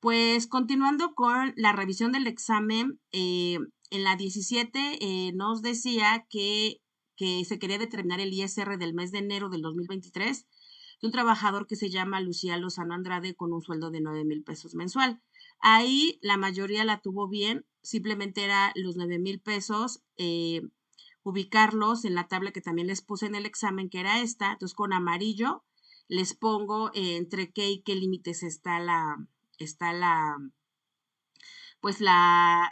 Pues continuando con la revisión del examen, en la 17 nos decía que se quería determinar el ISR del mes de enero del 2023 de un trabajador que se llama Lucía Lozano Andrade con un sueldo de 9,000 pesos mensual. Ahí la mayoría la tuvo bien, simplemente era los 9,000 pesos, ubicarlos en la tabla que también les puse en el examen, que era esta. Entonces con amarillo les pongo entre qué y qué límites está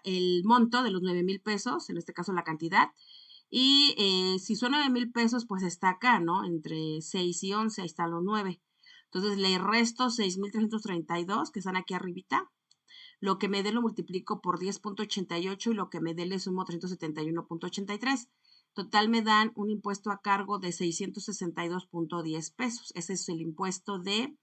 el monto de los 9,000 pesos, en este caso la cantidad. Y si son 9,000 pesos, pues está acá, ¿no? Entre 6 y 11, ahí están los 9. Entonces le resto 6,332 que están aquí arribita. Lo que me dé lo multiplico por 10,88 y lo que me dé le sumo 371,83. Total me dan un impuesto a cargo de 662,10 pesos. Ese es el impuesto de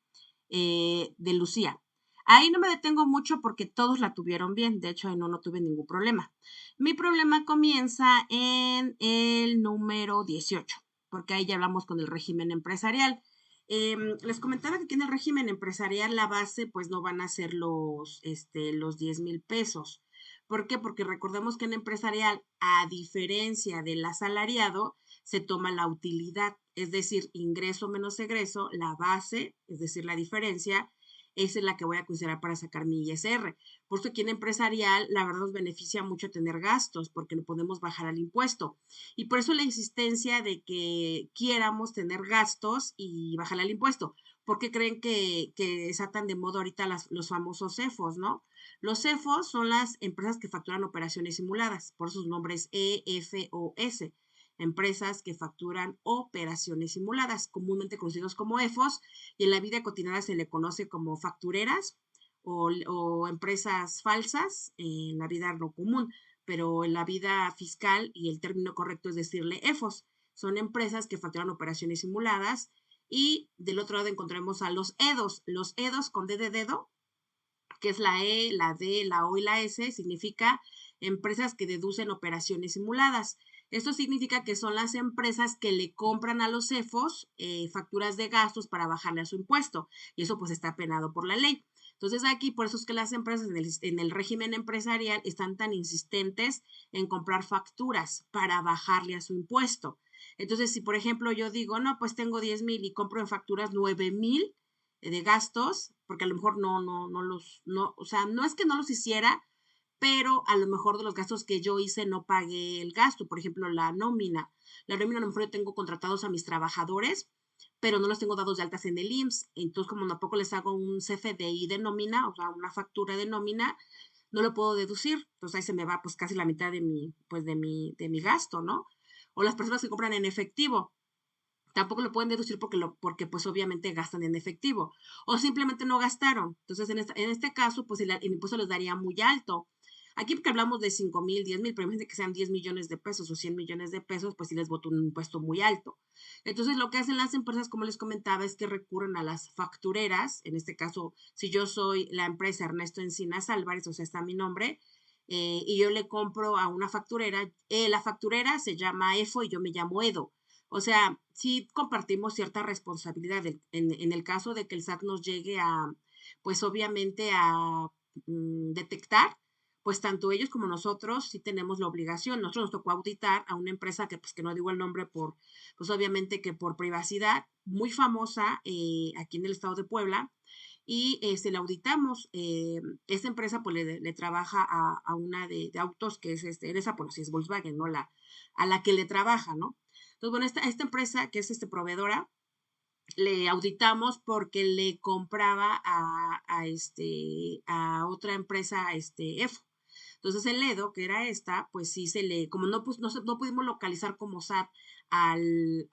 Lucía. Ahí no me detengo mucho porque todos la tuvieron bien, de hecho no tuve ningún problema. Mi problema comienza en el número 18, porque ahí ya hablamos con el régimen empresarial. Les comentaba que aquí en el régimen empresarial la base pues no van a ser los 10,000 pesos. ¿Por qué? Porque recordemos que en empresarial, a diferencia del asalariado, se toma la utilidad, es decir, ingreso menos egreso, la base, es decir, la diferencia, esa es la que voy a considerar para sacar mi ISR. Por eso aquí en empresarial, la verdad nos beneficia mucho tener gastos porque no podemos bajar al impuesto. Y por eso la insistencia de que quieramos tener gastos y bajar al impuesto. ¿Por qué creen que está tan de moda ahorita los famosos CEFOs, no? Los CEFOs son las empresas que facturan operaciones simuladas, por sus nombres EFOS, empresas que facturan operaciones simuladas, comúnmente conocidos como EFOS, y en la vida cotidiana se le conoce como factureras o empresas falsas en la vida no común, pero en la vida fiscal y el término correcto es decirle EFOS. Son empresas que facturan operaciones simuladas y del otro lado encontramos a los EDOS. Los EDOS con D de dedo, que es la E, la D, la O y la S, significa empresas que deducen operaciones simuladas. Esto significa que son las empresas que le compran a los CEFOS facturas de gastos para bajarle a su impuesto. Y eso pues está penado por la ley. Entonces aquí por eso es que las empresas en el régimen empresarial están tan insistentes en comprar facturas para bajarle a su impuesto. Entonces si por ejemplo yo digo, no, pues tengo 10,000 y compro en facturas 9,000 de gastos, porque a lo mejor o sea, no es que no los hiciera, pero a lo mejor de los gastos que yo hice no pagué el gasto, por ejemplo, la nómina. La nómina a lo mejor yo tengo contratados a mis trabajadores, pero no los tengo dados de altas en el IMSS. Entonces, como tampoco les hago un CFDI de nómina, o sea, una factura de nómina, no lo puedo deducir. Entonces ahí se me va pues casi la mitad de mi gasto, ¿no? O las personas que compran en efectivo tampoco lo pueden deducir porque pues obviamente gastan en efectivo o simplemente no gastaron. Entonces, en este caso, pues el impuesto les daría muy alto. Aquí porque hablamos de 5,000, 10,000, pero imagínate que sean 10 millones de pesos o 100 millones de pesos, pues sí les voto un impuesto muy alto. Entonces, lo que hacen las empresas, como les comentaba, es que recurren a las factureras. En este caso, si yo soy la empresa Ernesto Encinas Álvarez, o sea, está mi nombre, y yo le compro a una facturera, la facturera se llama EFO y yo me llamo Edo. O sea, sí compartimos cierta responsabilidad en el caso de que el SAT nos llegue pues obviamente detectar, pues tanto ellos como nosotros sí tenemos la obligación. Nosotros nos tocó auditar a una empresa que no digo el nombre pues obviamente que por privacidad, muy famosa aquí en el estado de Puebla, y la auditamos. Esta empresa pues le trabaja a una de autos que es en esa, pues sí es Volkswagen, ¿no? A la que le trabaja, ¿no? Entonces, bueno, esta empresa que es proveedora, le auditamos porque le compraba a otra empresa, EFO. Entonces el EDO, que era esta, pues sí como no pudimos localizar como SAT al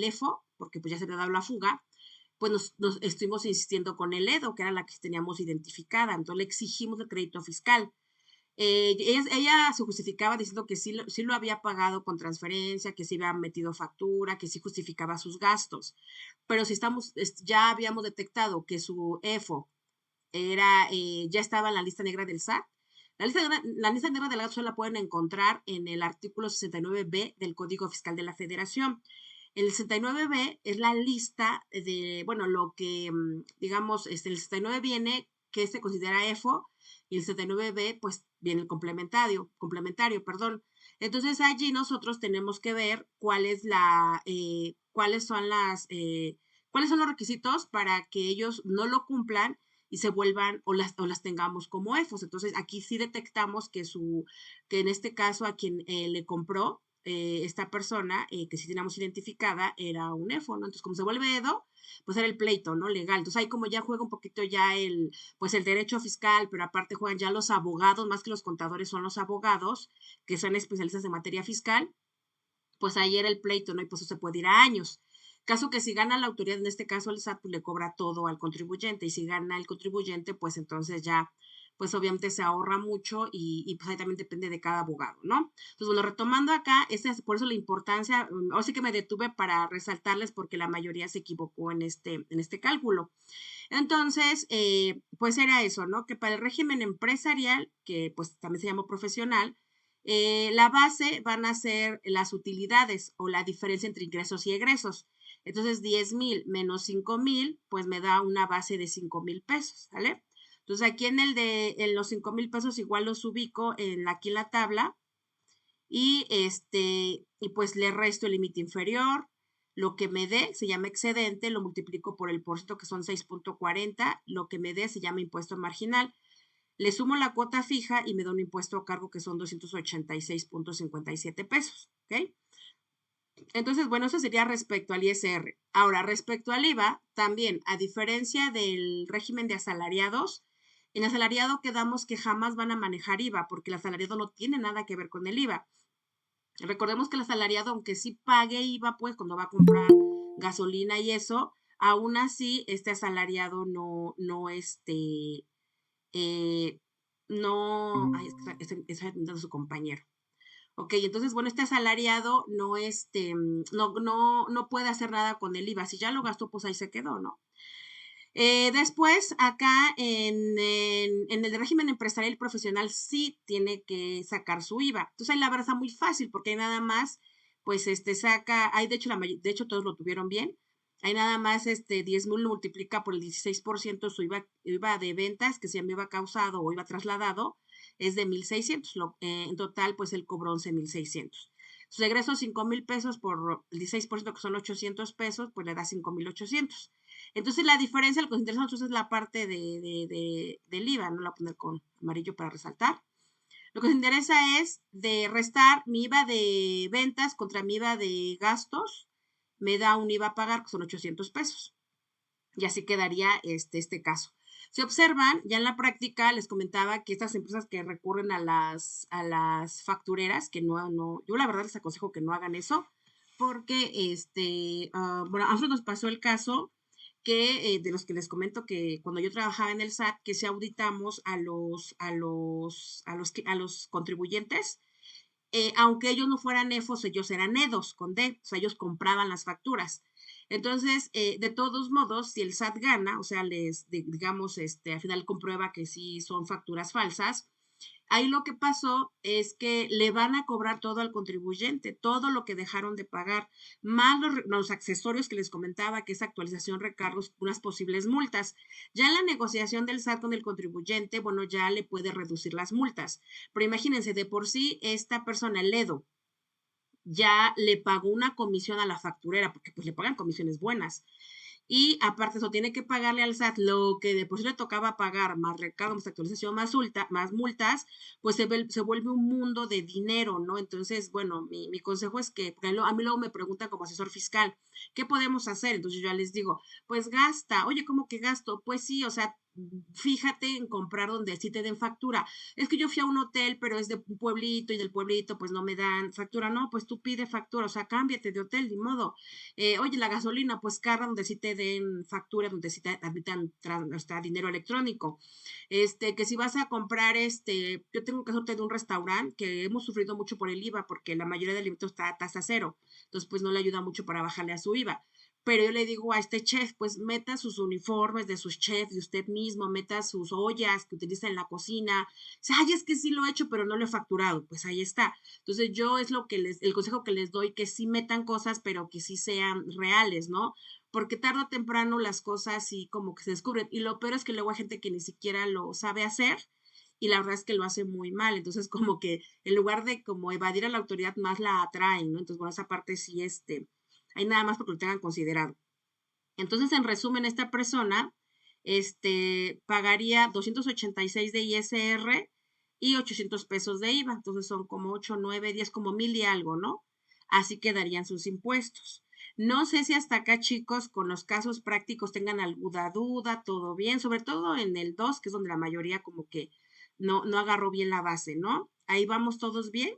EFO, porque pues ya se había dado la fuga, pues nos estuvimos insistiendo con el EDO, que era la que teníamos identificada. Entonces le exigimos el crédito fiscal. Ella se justificaba diciendo que sí lo había pagado con transferencia, que sí había metido factura, que sí justificaba sus gastos. Pero si ya habíamos detectado que su EFO ya estaba en la lista negra del SAT. La lista negra del SAT solo la pueden encontrar en el artículo 69B del Código Fiscal de la Federación. El 69B es la lista bueno, lo que, digamos, el 69 viene que se considera EFO, y el 79B, pues viene el complementario, perdón. Entonces allí nosotros tenemos que ver cuáles son los requisitos para que ellos no lo cumplan y se vuelvan o las tengamos como EFOS. Entonces aquí sí detectamos que en este caso a quien le compró esta persona, que sí tenemos identificada, era un EFO, ¿no? Entonces como se vuelve EDO, pues era el pleito, ¿no? Legal. Entonces ahí como ya juega un poquito ya pues el derecho fiscal, pero aparte juegan ya los abogados, más que los contadores son los abogados, que son especialistas en materia fiscal, pues ahí era el pleito, ¿no? Y pues eso se puede ir a años. Caso que si gana la autoridad, en este caso el SAT, pues le cobra todo al contribuyente, y si gana el contribuyente, pues entonces ya, pues obviamente se ahorra mucho y pues ahí también depende de cada abogado, ¿no? Entonces, bueno, retomando acá, por eso la importancia, ahora sí que me detuve para resaltarles porque la mayoría se equivocó en este cálculo. Entonces, pues era eso, ¿no? Que para el régimen empresarial, que pues también se llamó profesional, la base van a ser las utilidades o la diferencia entre ingresos y egresos. Entonces, 10,000 menos 5,000, pues me da una base de 5,000 pesos, ¿vale? Entonces, aquí en los 5,000 pesos igual los ubico aquí en la tabla y pues le resto el límite inferior, lo que me dé se llama excedente, lo multiplico por el porcentaje que son 6.40, lo que me dé se llama impuesto marginal, le sumo la cuota fija y me da un impuesto a cargo que son 286.57 pesos, ¿ok? Entonces, bueno, eso sería respecto al ISR. Ahora, respecto al IVA, también, a diferencia del régimen de asalariados, en asalariado quedamos que jamás van a manejar IVA, porque el asalariado no tiene nada que ver con el IVA. Recordemos que el asalariado, aunque sí pague IVA, pues cuando va a comprar gasolina y eso, aún así este asalariado eh, ay, está atendiendo a su compañero. Ok, entonces, bueno, este asalariado no puede hacer nada con el IVA. Si ya lo gastó, pues ahí se quedó, ¿no? Después, acá en el régimen empresarial y profesional sí tiene que sacar su IVA. Entonces, ahí la verdad está muy fácil porque hay nada más, pues, saca, ahí de hecho todos lo tuvieron bien. Hay nada más, 10,000 lo multiplica por el 16% su IVA de ventas, que se llama IVA causado o IVA trasladado, es de 1,600. En total, pues, él cobró 11,600. Sus egresos 5,000 pesos por el 16%, que son 800 pesos, pues le da 5,800. Entonces, la diferencia, lo que nos interesa a nosotros es la parte del IVA, no la voy a poner con amarillo para resaltar. Lo que nos interesa es de restar mi IVA de ventas contra mi IVA de gastos, me da un IVA a pagar, que son 800 pesos. Y así quedaría este caso. Si observan, ya en la práctica les comentaba que estas empresas que recurren a las factureras, que yo la verdad les aconsejo que no hagan eso, porque bueno, a nosotros nos pasó el caso de los que les comento que cuando yo trabajaba en el SAT, que se auditamos a los contribuyentes, aunque ellos no fueran EFOS, ellos eran EDOS con D, o sea, ellos compraban las facturas. Entonces, de todos modos, si el SAT gana, o sea, digamos, al final comprueba que sí son facturas falsas, ahí lo que pasó es que le van a cobrar todo al contribuyente, todo lo que dejaron de pagar, más los accesorios que les comentaba, que es actualización, recargos, unas posibles multas. Ya en la negociación del SAT con el contribuyente, bueno, ya le puede reducir las multas. Pero imagínense, de por sí, esta persona, el EDO, ya le pagó una comisión a la facturera, porque pues le pagan comisiones buenas. Y aparte eso, tiene que pagarle al SAT lo que de por sí le tocaba pagar, más recargo, más actualización, más multas, pues se vuelve un mundo de dinero, ¿no? Entonces, bueno, mi consejo es que, porque a mí luego me preguntan como asesor fiscal, ¿qué podemos hacer? Entonces yo ya les digo, pues gasta. Oye, ¿cómo que gasto? Pues sí, o sea, fíjate en comprar donde sí te den factura. Es que yo fui a un hotel, pero es de un pueblito y del pueblito pues no me dan factura. No, pues tú pide factura, o sea, cámbiate de hotel, ni modo. Oye, la gasolina, pues carga donde sí te den factura, donde sí te admitan dinero electrónico. Que si vas a comprar, yo tengo un caso de un restaurante que hemos sufrido mucho por el IVA, porque la mayoría del alimento está a tasa cero, entonces pues no le ayuda mucho para bajarle a su IVA. pero yo le digo a este chef, pues meta sus uniformes de sus chefs, de usted mismo, meta sus ollas que utiliza en la cocina. Dice, ay, es que sí lo he hecho, pero no lo he facturado. Pues ahí está. Entonces yo es lo que el consejo que les doy, que sí metan cosas, pero que sí sean reales, ¿no? Porque tarde o temprano las cosas sí como que se descubren. Y lo peor es que luego hay gente que ni siquiera lo sabe hacer y la verdad es que lo hace muy mal. Entonces como que en lugar de como evadir a la autoridad, más la atraen, ¿no? Entonces, bueno, esa parte sí, hay nada más porque lo tengan considerado. Entonces, en resumen, esta persona, pagaría 286 de ISR y 800 pesos de IVA. Entonces, son como 8, 9, 10, como 1000 y algo, ¿no? Así quedarían sus impuestos. No sé si hasta acá, chicos, con los casos prácticos tengan alguna duda, todo bien, sobre todo en el 2, que es donde la mayoría como que no agarró bien la base, ¿no? Ahí vamos todos bien.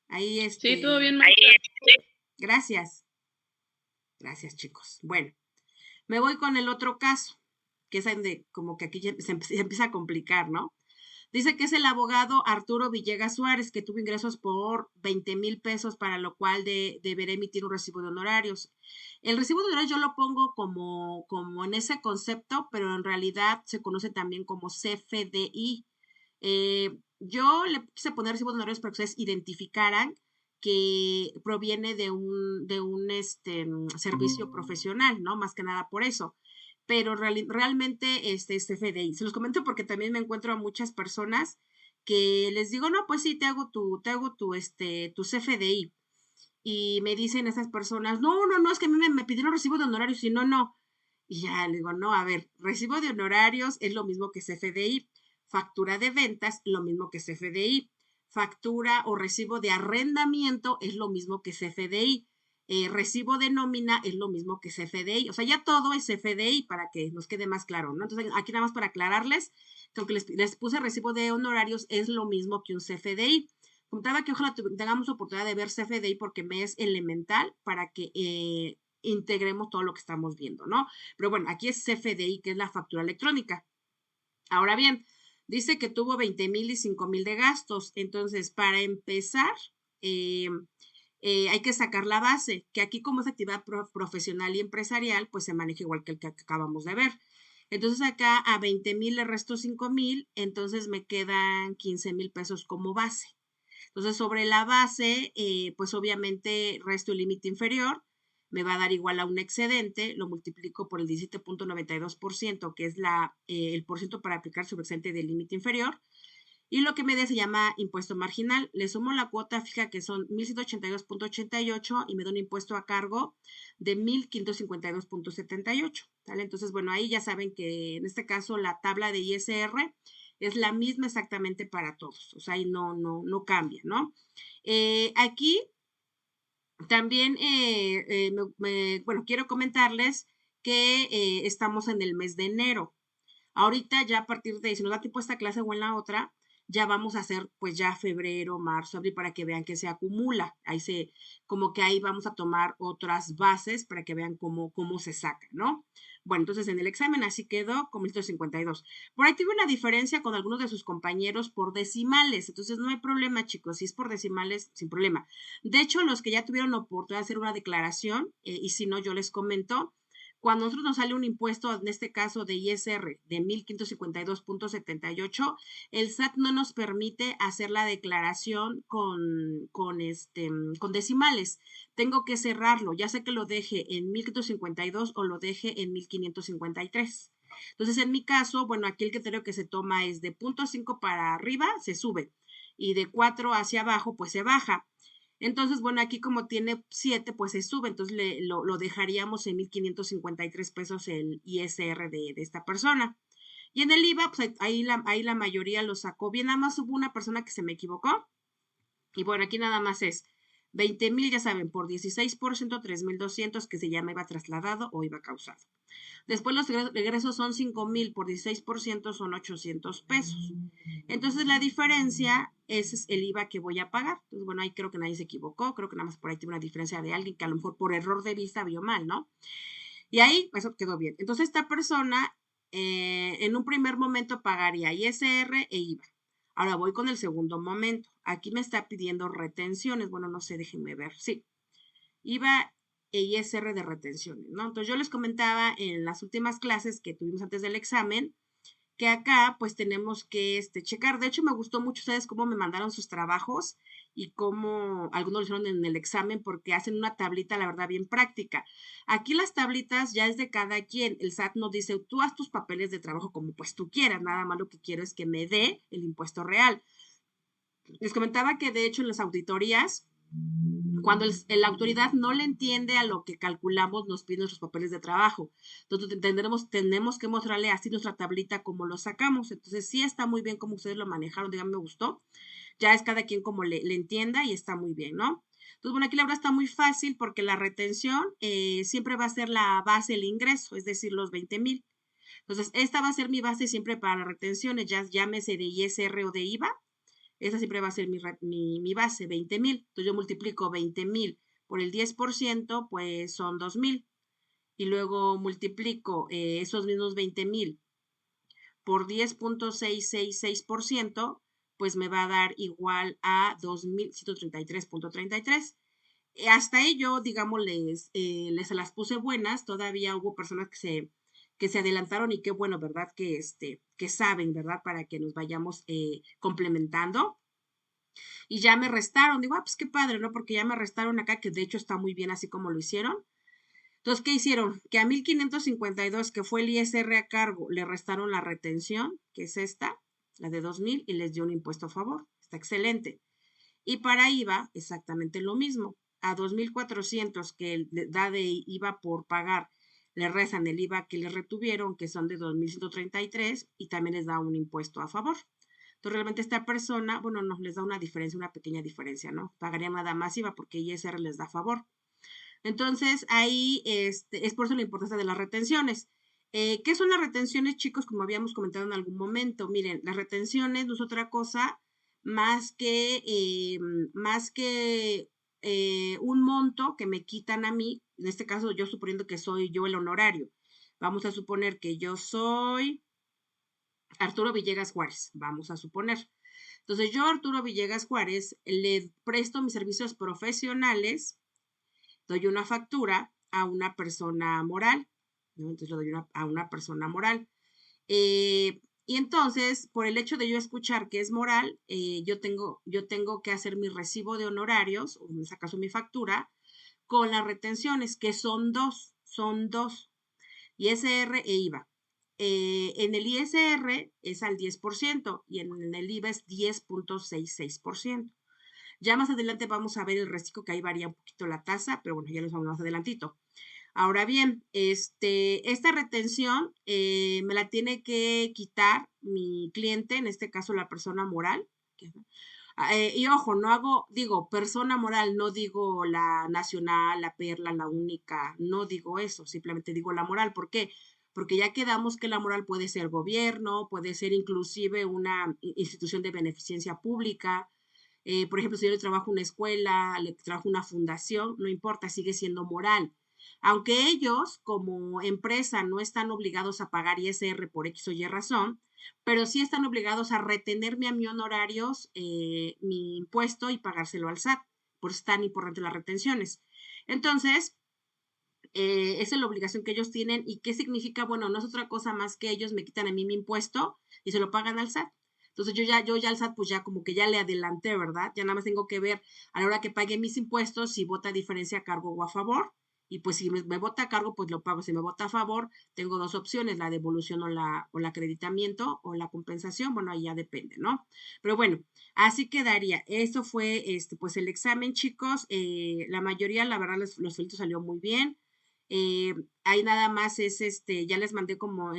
Ahí, Sí, todo bien, maestra. gracias. Gracias, chicos. Bueno, me voy con el otro caso, que es donde como que aquí ya se empieza a complicar, ¿no? Dice que es el abogado Arturo Villegas Suárez, que tuvo ingresos por 20,000 pesos, para lo cual deberá emitir un recibo de honorarios. El recibo de honorarios yo lo pongo como en ese concepto, pero en realidad se conoce también como CFDI. Yo le quise poner recibo de honorarios para que ustedes identificaran que proviene de un servicio profesional, ¿no? Más que nada por eso. Pero realmente es CFDI. Se los comento porque también me encuentro a muchas personas que les digo, no, pues sí, tu CFDI. Y me dicen esas personas, no, es que a mí me pidieron recibo de honorarios y no. Y ya le digo, no, a ver, recibo de honorarios es lo mismo que CFDI, factura de ventas, lo mismo que CFDI, factura o recibo de arrendamiento es lo mismo que CFDI, recibo de nómina es lo mismo que CFDI, o sea, ya todo es CFDI para que nos quede más claro, ¿no? Entonces, aquí nada más para aclararles que aunque les puse recibo de honorarios es lo mismo que un CFDI. Contaba que ojalá tengamos oportunidad de ver CFDI porque me es elemental para que integremos todo lo que estamos viendo, ¿no? Pero bueno, aquí es CFDI, que es la factura electrónica. Ahora bien, dice que tuvo 20,000 y 5,000 de gastos. Entonces, para empezar, eh, hay que sacar la base, que aquí como es actividad profesional y empresarial, pues se maneja igual que el que acabamos de ver. Entonces acá a 20,000 le resto 5,000, entonces me quedan 15,000 pesos como base. Entonces, sobre la base, pues obviamente resto el límite inferior, me va a dar igual a un excedente, lo multiplico por el 17.92%, que es el porcentaje para aplicar sobre excedente del límite inferior, y lo que me da se llama impuesto marginal. Le sumo la cuota fija, que son 1,182.88, y me da un impuesto a cargo de 1,552.78. ¿Vale? Entonces, bueno, ahí ya saben que en este caso la tabla de ISR es la misma exactamente para todos, o sea, ahí no cambia, ¿no? Aquí también, bueno, quiero comentarles que estamos en el mes de enero. Ahorita ya a partir de, si nos da tiempo esta clase o en la otra, ya vamos a hacer pues ya febrero, marzo, abril, para que vean que se acumula. Como que ahí vamos a tomar otras bases para que vean cómo se saca, ¿no? Bueno, entonces en el examen así quedó con 1,152. Por ahí tuve una diferencia con algunos de sus compañeros por decimales, entonces no hay problema, chicos, si es por decimales, sin problema. De hecho, los que ya tuvieron oportunidad de hacer una declaración, y si no, yo les comento, cuando a nosotros nos sale un impuesto, en este caso de ISR, de 1,552.78, el SAT no nos permite hacer la declaración con decimales. Tengo que cerrarlo, ya sé que lo deje en 1,552 o lo deje en 1,553. Entonces, en mi caso, bueno, aquí el criterio que se toma es de 0.5 para arriba, se sube, y de 4 hacia abajo, pues se baja. Entonces, bueno, aquí como tiene 7, pues se sube, entonces lo dejaríamos en 1,553 pesos el ISR de esta persona. Y en el IVA, pues ahí la mayoría lo sacó bien, nada más hubo una persona que se me equivocó. Y bueno, aquí nada más es 20,000, ya saben, por 16%, 3,200, que se llama IVA trasladado o IVA causado. Después los egresos son 5,000 por 16%, son 800 pesos. Entonces la diferencia es el IVA que voy a pagar. Entonces, bueno, ahí creo que nadie se equivocó, creo que nada más por ahí tiene una diferencia de alguien que a lo mejor por error de vista vio mal, ¿no? Y ahí, eso quedó bien. Entonces esta persona en un primer momento pagaría ISR e IVA. Ahora voy con el segundo momento. Aquí me está pidiendo retenciones. Bueno, no sé, déjenme ver. Sí. IVA e ISR de retenciones, ¿no? Entonces yo les comentaba en las últimas clases que tuvimos antes del examen, que acá pues tenemos que checar. De hecho, me gustó mucho ustedes cómo me mandaron sus trabajos y cómo algunos lo hicieron en el examen porque hacen una tablita, la verdad, bien práctica. Aquí las tablitas ya es de cada quien. El SAT nos dice, tú haz tus papeles de trabajo como pues tú quieras. Nada más lo que quiero es que me dé el impuesto real. Les comentaba que de hecho en las auditorías, cuando la autoridad no le entiende a lo que calculamos, nos pide nuestros papeles de trabajo. Entonces tenemos que mostrarle así nuestra tablita como lo sacamos. Entonces sí está muy bien como ustedes lo manejaron, díganme, me gustó. Ya es cada quien como le entienda y está muy bien, ¿no? Entonces, bueno, aquí la verdad está muy fácil porque la retención siempre va a ser la base del ingreso, es decir, los 20,000. Entonces, esta va a ser mi base siempre para las retenciones, ya llámese de ISR o de IVA. Esa siempre va a ser mi base, 20,000. Entonces yo multiplico 20,000 por el 10%, pues son 2,000. Y luego multiplico esos mismos 20,000 por 10.666%, pues me va a dar igual a 2,133.33. Hasta ello, digamos, les las puse buenas. Todavía hubo personas que se adelantaron y qué bueno, ¿verdad? Que saben, ¿verdad? Para que nos vayamos complementando. Y ya me restaron. Digo, pues qué padre, ¿no? Porque ya me restaron acá, que de hecho está muy bien así como lo hicieron. Entonces, ¿qué hicieron? Que a 1,552, que fue el ISR a cargo, le restaron la retención, que es esta, la de 2,000, y les dio un impuesto a favor. Está excelente. Y para IVA, exactamente lo mismo. A 2,400 que le da de IVA por pagar, le rezan el IVA que les retuvieron, que son de 2,133, y también les da un impuesto a favor. Entonces, realmente esta persona, bueno, no, les da una diferencia, una pequeña diferencia, ¿no? Pagarían nada más IVA porque ISR les da a favor. Entonces, ahí es por eso la importancia de las retenciones. ¿Qué son las retenciones, chicos? Como habíamos comentado en algún momento, miren, las retenciones no es otra cosa más que un monto que me quitan a mí, en este caso yo suponiendo que soy yo el honorario. Vamos a suponer que yo soy Arturo Villegas Juárez, vamos a suponer. Entonces yo, Arturo Villegas Juárez, le presto mis servicios profesionales, doy una factura a una persona moral, ¿no? Entonces lo doy a una persona moral. Y entonces, por el hecho de yo escuchar que es moral, yo tengo que hacer mi recibo de honorarios, o en este caso mi factura, con las retenciones, que son dos, ISR e IVA. En el ISR es al 10% y en el IVA es 10.66%. Ya más adelante vamos a ver el restico, que ahí varía un poquito la tasa, pero bueno, ya lo vamos más adelantito. Ahora bien, esta retención me la tiene que quitar mi cliente, en este caso la persona moral. Y ojo, digo persona moral, no digo la nacional, la perla, la única, no digo eso, simplemente digo la moral. ¿Por qué? Porque ya quedamos que la moral puede ser gobierno, puede ser inclusive una institución de beneficencia pública. Por ejemplo, si yo le trabajo una escuela, le trabajo una fundación, no importa, sigue siendo moral. Aunque ellos, como empresa, no están obligados a pagar ISR por X o Y razón, pero sí están obligados a retenerme a mi honorarios, mi impuesto y pagárselo al SAT. Por eso es tan importante las retenciones. Entonces, esa es la obligación que ellos tienen. ¿Y qué significa? Bueno, no es otra cosa más que ellos me quitan a mí mi impuesto y se lo pagan al SAT. Entonces yo ya al SAT pues ya como que ya le adelanté, ¿verdad? Ya nada más tengo que ver a la hora que pague mis impuestos si vota diferencia a cargo o a favor. Y pues si me vota a cargo, pues lo pago. Si me vota a favor, tengo dos opciones, la devolución o el acreditamiento o la compensación. Bueno, ahí ya depende, ¿no? Pero bueno, así quedaría. Eso fue pues el examen, chicos. La mayoría, la verdad, los felitos salió muy bien. Ahí nada más es ya les mandé como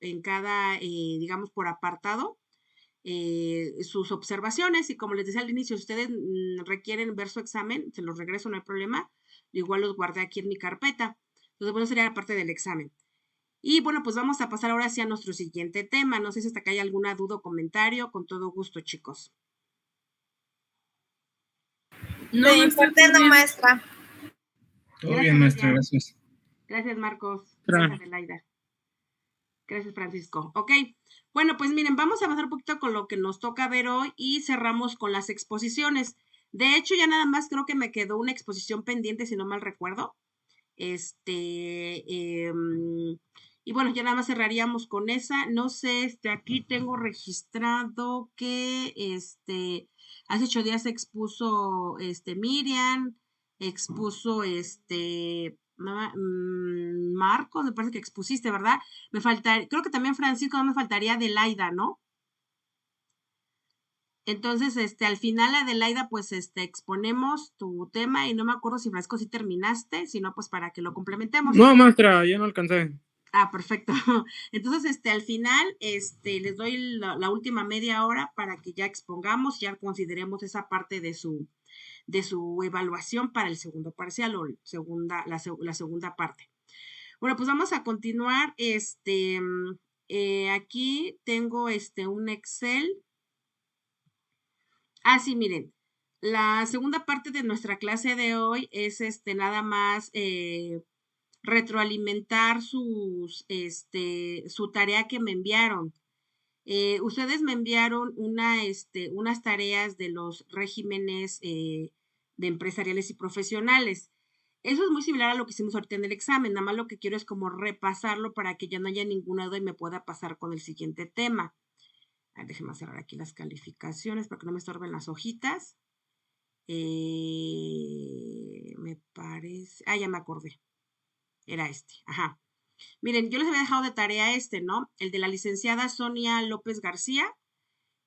digamos, por apartado, sus observaciones, y como les decía al inicio, si ustedes requieren ver su examen, se los regreso, no hay problema, igual los guardé aquí en mi carpeta. Entonces, bueno, sería la parte del examen. Y bueno, pues vamos a pasar ahora sí a nuestro siguiente tema. No sé si hasta acá hay alguna duda o comentario, con todo gusto, chicos. No, me importa, maestra. Todo bien, maestra, gracias. Gracias, Marcos. Gracias, Adelaida. Gracias, Francisco. Ok, bueno, pues miren, vamos a avanzar un poquito con lo que nos toca ver hoy y cerramos con las exposiciones. De hecho, ya nada más creo que me quedó una exposición pendiente, si no mal recuerdo. Y bueno, ya nada más cerraríamos con esa. No sé, aquí tengo registrado que hace 8 días expuso Miriam, expuso Marcos, me parece que expusiste, ¿verdad? Me falta, creo que también Francisco, no me faltaría Adelaida, ¿no? Entonces, al final, Adelaida, pues, exponemos tu tema y no me acuerdo si Francisco sí terminaste, si no, pues para que lo complementemos. No, maestra, ya no alcancé. Ah, perfecto. Entonces, al final, les doy la última media hora para que ya expongamos, ya consideremos esa parte de su evaluación para el segundo parcial o la segunda parte. Bueno, pues vamos a continuar. Aquí tengo un Excel. Ah, sí, miren. La segunda parte de nuestra clase de hoy es nada más retroalimentar su tarea que me enviaron. Ustedes me enviaron unas tareas de los regímenes de empresariales y profesionales. Eso es muy similar a lo que hicimos ahorita en el examen, nada más lo que quiero es como repasarlo para que ya no haya ninguna duda y me pueda pasar con el siguiente tema. Déjenme cerrar aquí las calificaciones para que no me estorben las hojitas. Me parece, ya me acordé. Era ajá. Miren, yo les había dejado de tarea ¿no? El de la licenciada Sonia López García.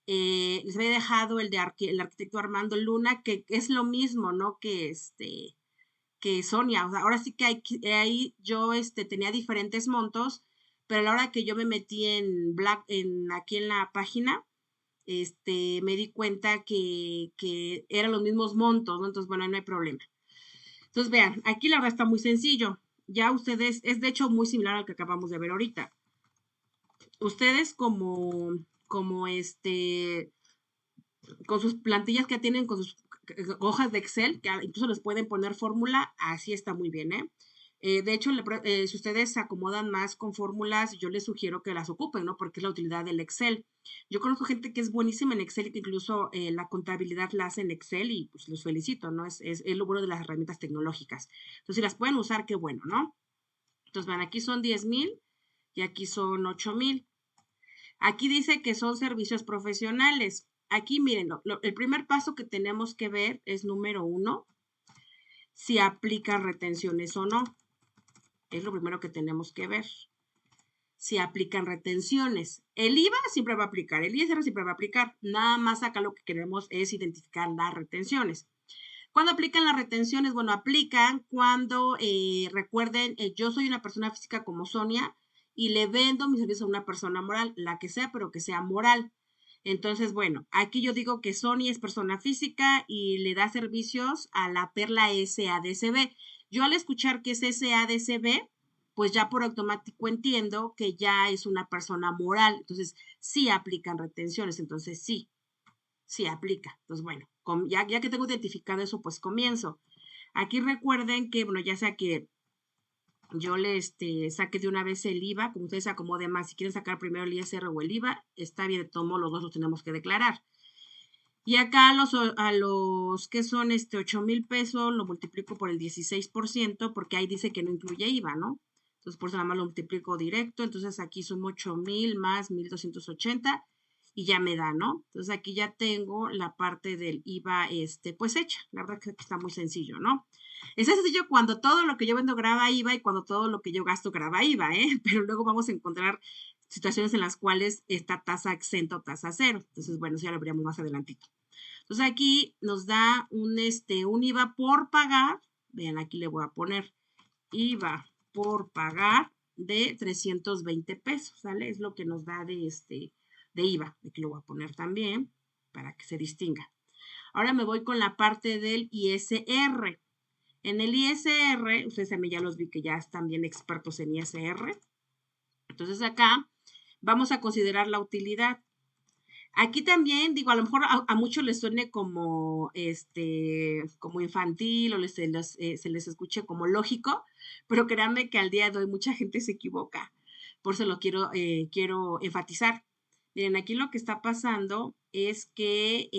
Les había dejado el el arquitecto Armando Luna, que es lo mismo, ¿no? Que Sonia. O sea, ahora sí que ahí yo tenía diferentes montos, pero a la hora que yo me metí aquí en la página, me di cuenta que eran los mismos montos, ¿no? Entonces, bueno, no hay problema. Entonces, vean, aquí la verdad está muy sencillo. Ya ustedes, es de hecho muy similar al que acabamos de ver ahorita. Ustedes como con sus plantillas que tienen, con sus hojas de Excel, que incluso les pueden poner fórmula, así está muy bien, ¿eh? De hecho, si ustedes se acomodan más con fórmulas, yo les sugiero que las ocupen, ¿no? Porque es la utilidad del Excel. Yo conozco gente que es buenísima en Excel y que incluso la contabilidad la hace en Excel y pues los felicito, ¿no? Es lo bueno de las herramientas tecnológicas. Entonces, si las pueden usar, qué bueno, ¿no? Entonces, van, aquí son 10,000 y aquí son 8,000. Aquí dice que son servicios profesionales. Aquí, miren, el primer paso que tenemos que ver es número 1, si aplica retenciones o no. Es lo primero que tenemos que ver. Si aplican retenciones. El IVA siempre va a aplicar, el ISR siempre va a aplicar. Nada más acá lo que queremos es identificar las retenciones. ¿Cuándo aplican las retenciones? Bueno, aplican cuando, recuerden, yo soy una persona física como Sonia y le vendo mis servicios a una persona moral, la que sea, pero que sea moral. Entonces, bueno, aquí yo digo que Sonia es persona física y le da servicios a la Perla SADCB. Yo al escuchar que es SADCB, pues ya por automático entiendo que ya es una persona moral. Entonces, sí aplican retenciones. Entonces, sí aplica. Entonces, bueno, ya que tengo identificado eso, pues comienzo. Aquí recuerden que, bueno, ya sea que yo le saque de una vez el IVA, como ustedes se acomoden más, si quieren sacar primero el ISR o el IVA, está bien, tomo los dos los tenemos que declarar. Y acá a los que son 8,000 pesos, lo multiplico por el 16%, porque ahí dice que no incluye IVA, ¿no? Entonces, por eso nada más lo multiplico directo. Entonces, aquí son 8,000 más 1,280 y ya me da, ¿no? Entonces, aquí ya tengo la parte del IVA, pues hecha. La verdad que está muy sencillo, ¿no? Es sencillo cuando todo lo que yo vendo graba IVA y cuando todo lo que yo gasto graba IVA, ¿eh? Pero luego vamos a encontrar situaciones en las cuales está tasa exenta o tasa cero. Entonces, bueno, eso ya lo veríamos más adelantito. Entonces, aquí nos da un IVA por pagar. Vean, aquí le voy a poner IVA por pagar de 320 pesos, ¿sale? Es lo que nos da de IVA. Aquí lo voy a poner también para que se distinga. Ahora me voy con la parte del ISR. En el ISR, ustedes también ya los vi que ya están bien expertos en ISR. Entonces acá vamos a considerar la utilidad. Aquí también, digo, a lo mejor a muchos les suene como, como infantil o se les escuche como lógico, pero créanme que al día de hoy mucha gente se equivoca. Por eso lo quiero enfatizar. Miren, aquí lo que está pasando es que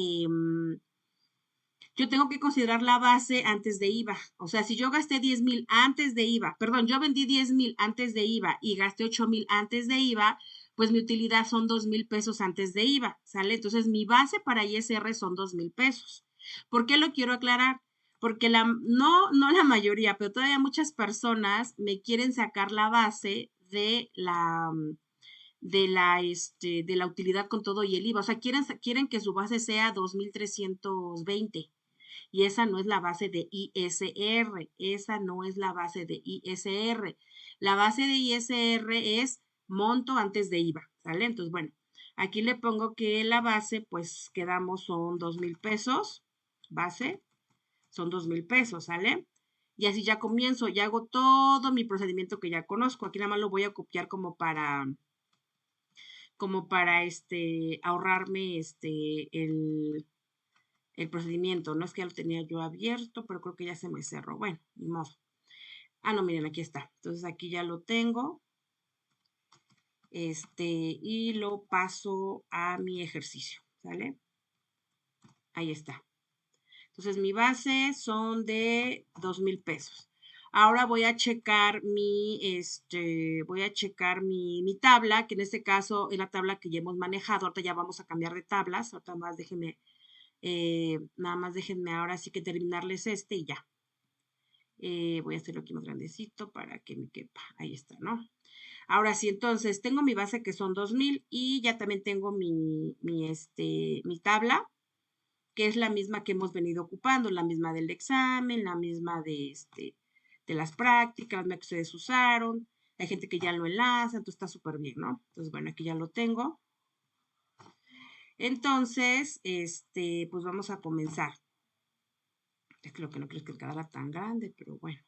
yo tengo que considerar la base antes de IVA. O sea, si yo gasté 10,000 antes de IVA, perdón, yo vendí 10,000 antes de IVA y gasté 8,000 antes de IVA, pues mi utilidad son 2,000 pesos antes de IVA, ¿sale? Entonces mi base para ISR son 2,000 pesos. ¿Por qué lo quiero aclarar? Porque no la mayoría, pero todavía muchas personas me quieren sacar la base de de la utilidad con todo y el IVA. O sea, quieren que su base sea 2,320. Y esa no es la base de ISR, esa no es la base de ISR. La base de ISR es monto antes de IVA, ¿sale? Entonces, bueno, aquí le pongo que la base, pues quedamos son 2,000 pesos, base, son 2,000 pesos, ¿sale? Y así ya comienzo, ya hago todo mi procedimiento que ya conozco. Aquí nada más lo voy a copiar como para ahorrarme el procedimiento. No es que ya lo tenía yo abierto, pero creo que ya se me cerró. Bueno, ni modo. Ah, no, miren, aquí está. Entonces aquí ya lo tengo. Y lo paso a mi ejercicio, ¿sale? Ahí está. Entonces mi base son de 2,000 pesos. Ahora voy a checar mi tabla, que en este caso es la tabla que ya hemos manejado. Ahorita ya vamos a cambiar de tablas. Ahorita más déjenme, nada más déjenme ahora sí que terminarles y ya. Voy a hacerlo aquí más grandecito para que me quepa. Ahí está, ¿no? Ahora sí, entonces tengo mi base que son 2,000 y ya también tengo mi tabla, que es la misma que hemos venido ocupando, la misma del examen, la misma de las prácticas, la misma que ustedes usaron. Hay gente que ya lo enlaza, entonces está súper bien, ¿no? Entonces, bueno, aquí ya lo tengo. Entonces, pues vamos a comenzar. Es que lo que no creo es que quedara tan grande, pero bueno.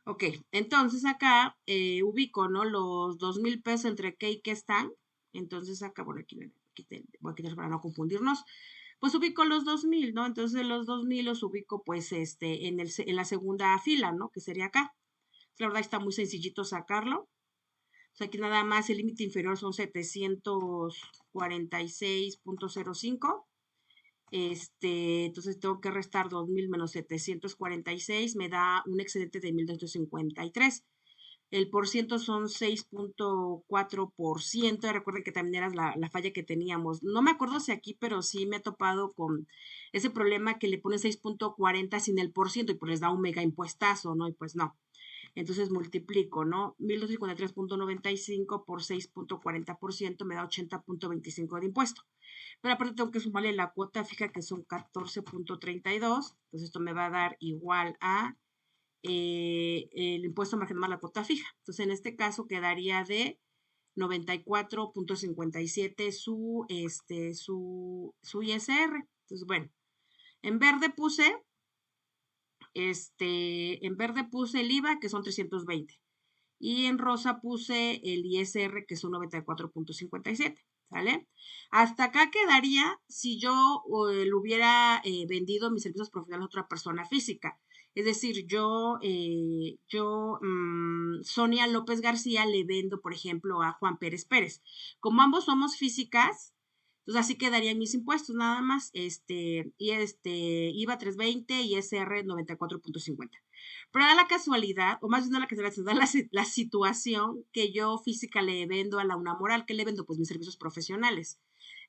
Ok, entonces acá ubico, ¿no? Los 2,000 pesos entre qué y qué están. Entonces acá, bueno, aquí voy a quitar para no confundirnos. Pues ubico los 2,000, ¿no? Entonces los 2,000 los ubico pues en la segunda fila, ¿no? Que sería acá. La verdad está muy sencillito sacarlo. O sea, aquí nada más el límite inferior son 746.05. Entonces tengo que restar 2,000 menos 746, me da un excedente de 1,253. El por ciento son 6.4%. Recuerden que también era la falla que teníamos. No me acuerdo si aquí, pero sí me he topado con ese problema que le pone 6.40 sin el por ciento y pues les da un mega impuestazo, ¿no? Y pues no. Entonces multiplico, ¿no? 1,253.95 por 6.40% me da 80.25 de impuesto. Pero aparte tengo que sumarle la cuota fija que son 14.32. Entonces esto me va a dar igual a el impuesto marginal más la cuota fija. Entonces en este caso quedaría de 94.57 su ISR. Entonces bueno, en verde puse el IVA que son 320 y en rosa puse el ISR que son 94.57. ¿Sale? Hasta acá quedaría si yo le hubiera vendido mis servicios profesionales a otra persona física. Es decir, Sonia López García, le vendo, por ejemplo, a Juan Pérez Pérez. Como ambos somos físicas, entonces así quedarían mis impuestos, nada más. IVA 320 y ISR 94.50. Pero da la casualidad, o más bien no la casualidad, da la situación que yo física le vendo a la UNAMORAL. ¿Qué le vendo? Pues mis servicios profesionales.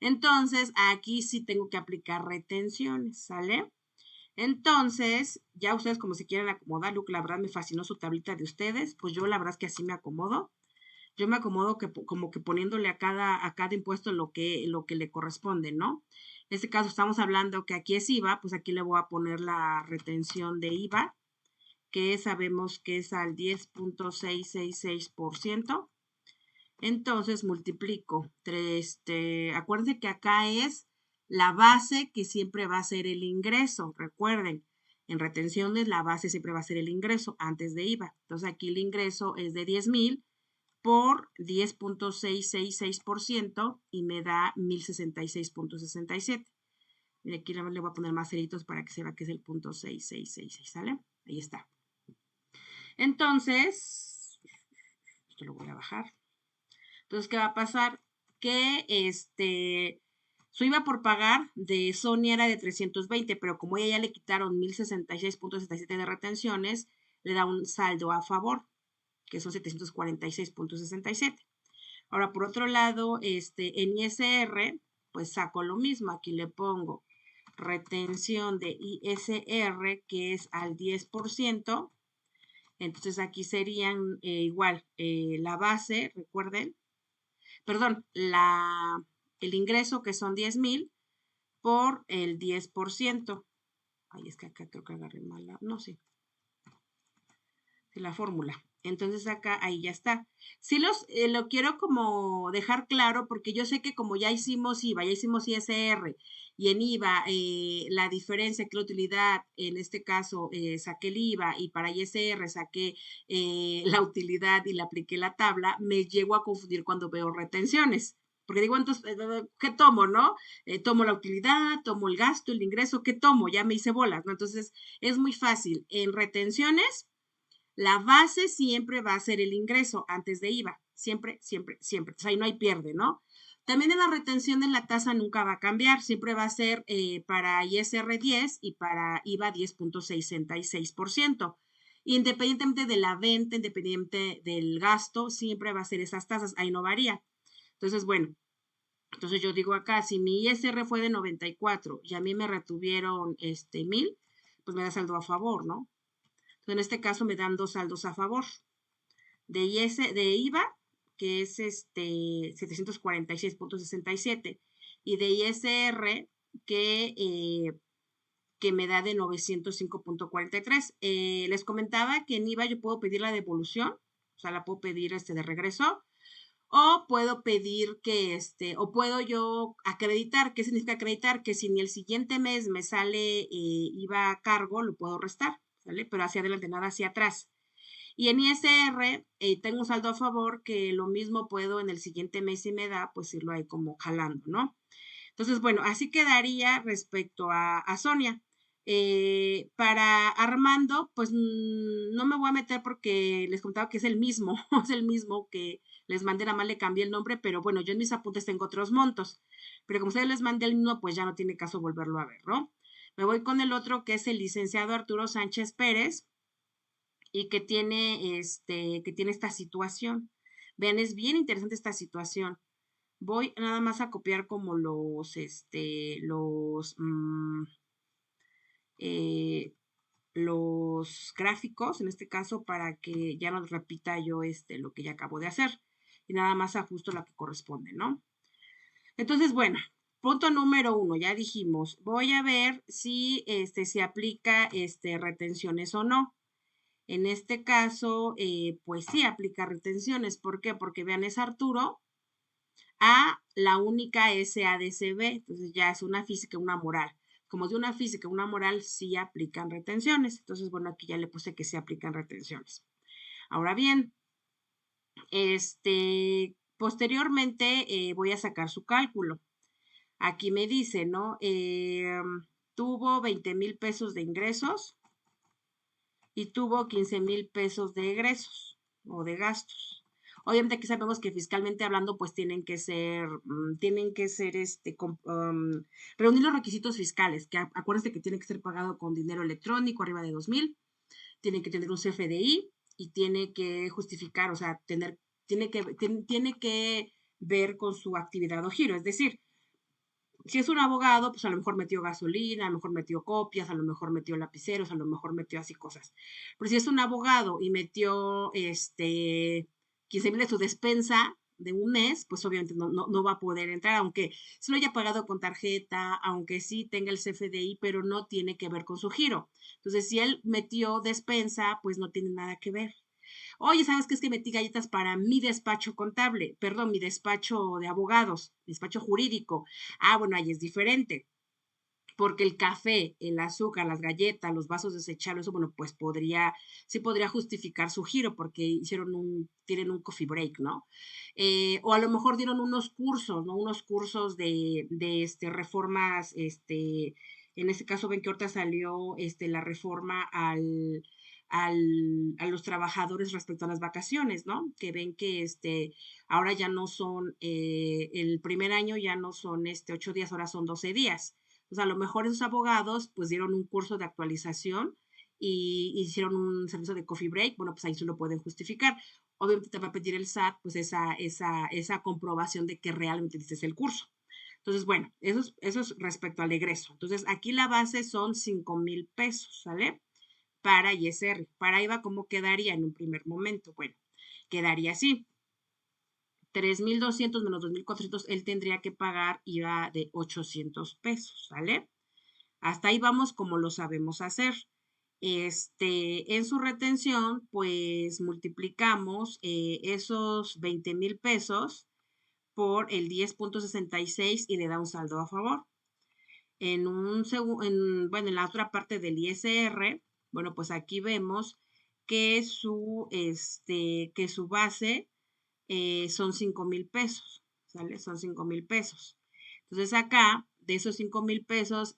Entonces, aquí sí tengo que aplicar retenciones, ¿sale? Entonces, ya ustedes como se quieren acomodar, Luke, la verdad me fascinó su tablita de ustedes, pues yo la verdad es que así me acomodo. Yo me acomodo como que poniéndole a cada impuesto lo que le corresponde, ¿no? En este caso estamos hablando que aquí es IVA, pues aquí le voy a poner la retención de IVA, que sabemos que es al 10.666%. Entonces multiplico. Acuérdense que acá es la base que siempre va a ser el ingreso. Recuerden, en retenciones la base siempre va a ser el ingreso antes de IVA. Entonces aquí el ingreso es de 10,000 por 10.666% y me da 1,066.67. Y aquí le voy a poner más ceritos para que se vea que es el 0.6666, ¿sale? Ahí está. Entonces, esto lo voy a bajar. Entonces, ¿qué va a pasar? Que Su IVA por pagar de Sonia era de 320, pero como ella ya le quitaron 1066.67 de retenciones, le da un saldo a favor, que son 746.67. Ahora, por otro lado, en ISR, pues saco lo mismo. Aquí le pongo retención de ISR, que es al 10%. Entonces, aquí serían igual la base, recuerden, perdón, el ingreso, que son 10,000, por el 10%. Ay, es que acá creo que agarré mala. No, sí. La fórmula. Entonces acá, ahí ya está. Sí lo quiero como dejar claro porque yo sé que como ya hicimos IVA, ya hicimos ISR y en IVA la diferencia que la utilidad, en este caso saqué el IVA y para ISR saqué la utilidad y le apliqué la tabla, me llego a confundir cuando veo retenciones. Porque digo, entonces, ¿qué tomo, no? Tomo la utilidad, tomo el gasto, el ingreso, ¿qué tomo? Ya me hice bolas, ¿no? Entonces, es muy fácil. En retenciones, la base siempre va a ser el ingreso antes de IVA. Siempre, siempre, siempre. O sea, ahí no hay pierde, ¿no? También en la retención en la tasa nunca va a cambiar. Siempre va a ser para ISR 10 y para IVA 10.66%. Independientemente de la venta, independiente del gasto, siempre va a ser esas tasas. Ahí no varía. Entonces, bueno, entonces yo digo acá, si mi ISR fue de 94 y a mí me retuvieron 1,000, pues me da saldo a favor, ¿no? Entonces, en este caso me dan 2 saldos a favor. De IVA, que es 746.67, y de ISR, que me da de 905.43. Les comentaba que en IVA yo puedo pedir la devolución, o sea, la puedo pedir de regreso, o puedo pedir o puedo yo acreditar. ¿Qué significa acreditar? Que si ni el siguiente mes me sale IVA a cargo, lo puedo restar, ¿vale? Pero hacia adelante, nada hacia atrás. Y en ISR tengo un saldo a favor que lo mismo puedo en el siguiente mes si me da, pues irlo ahí como jalando, ¿no? Entonces, bueno, así quedaría respecto a Sonia. Para Armando, pues no me voy a meter porque les contaba que es el mismo, es el mismo que les mandé, nada más le cambié el nombre, pero bueno, yo en mis apuntes tengo otros montos. Pero como ustedes les mandé el mismo, pues ya no tiene caso volverlo a ver, ¿no? Me voy con el otro, que es el licenciado Arturo Sánchez Pérez, y que tiene esta situación. Vean, es bien interesante esta situación. Voy nada más a copiar como los gráficos, en este caso, para que ya no repita yo lo que ya acabo de hacer. Y nada más ajusto la que corresponde, ¿no? Entonces, bueno, punto número 1, ya dijimos, voy a ver si se aplica retenciones o no. En este caso, pues sí aplica retenciones. ¿Por qué? Porque vean, es Arturo a la única SADCB. Entonces ya es una física y una moral. Como de una física y una moral, sí aplican retenciones. Entonces, bueno, aquí ya le puse que sí aplican retenciones. Ahora bien, posteriormente voy a sacar su cálculo. Aquí me dice, ¿no? Tuvo 20,000 pesos de ingresos y tuvo 15,000 pesos de egresos o de gastos. Obviamente aquí sabemos que fiscalmente hablando, pues tienen que ser, reunir los requisitos fiscales, que acuérdense que tiene que ser pagado con dinero electrónico arriba de 2,000, tiene que tener un CFDI y tiene que justificar, o sea, tiene que ver con su actividad o giro, es decir, si es un abogado, pues a lo mejor metió gasolina, a lo mejor metió copias, a lo mejor metió lapiceros, a lo mejor metió así cosas. Pero si es un abogado y metió 15,000 de su despensa de un mes, pues obviamente no va a poder entrar, aunque se lo haya pagado con tarjeta, aunque sí tenga el CFDI, pero no tiene que ver con su giro. Entonces, si él metió despensa, pues no tiene nada que ver. Oye, ¿sabes qué? Es que metí galletas para mi despacho contable, perdón, mi despacho de abogados, mi despacho jurídico. Ah, bueno, ahí es diferente, porque el café, el azúcar, las galletas, los vasos desechables, eso, bueno, pues sí podría justificar su giro, porque tienen un coffee break, ¿no? O a lo mejor dieron unos cursos, ¿no? Unos cursos de reformas, en este caso ven que ahorita salió la reforma a los trabajadores respecto a las vacaciones, ¿no? Que ven que ahora ya no son, el primer año ya no son 8 días, ahora son 12 días. O sea, a lo mejor esos abogados pues dieron un curso de actualización y hicieron un servicio de coffee break, bueno, pues ahí se lo pueden justificar. Obviamente te va a pedir el SAT pues esa comprobación de que realmente hiciste el curso. Entonces, bueno, eso es respecto al egreso. Entonces, aquí la base son 5,000 pesos, ¿sale? Para ISR. Para IVA, ¿cómo quedaría en un primer momento? Bueno, quedaría así. 3,200 menos 2,400, él tendría que pagar IVA de 800 pesos, ¿sale? Hasta ahí vamos como lo sabemos hacer. En su retención, pues multiplicamos esos 20,000 pesos por el 10,66 y le da un saldo a favor. Bueno, en la otra parte del ISR, bueno, pues aquí vemos que que su base son 5,000 pesos, ¿sale? Son 5,000 pesos. Entonces acá, de esos 5,000 pesos,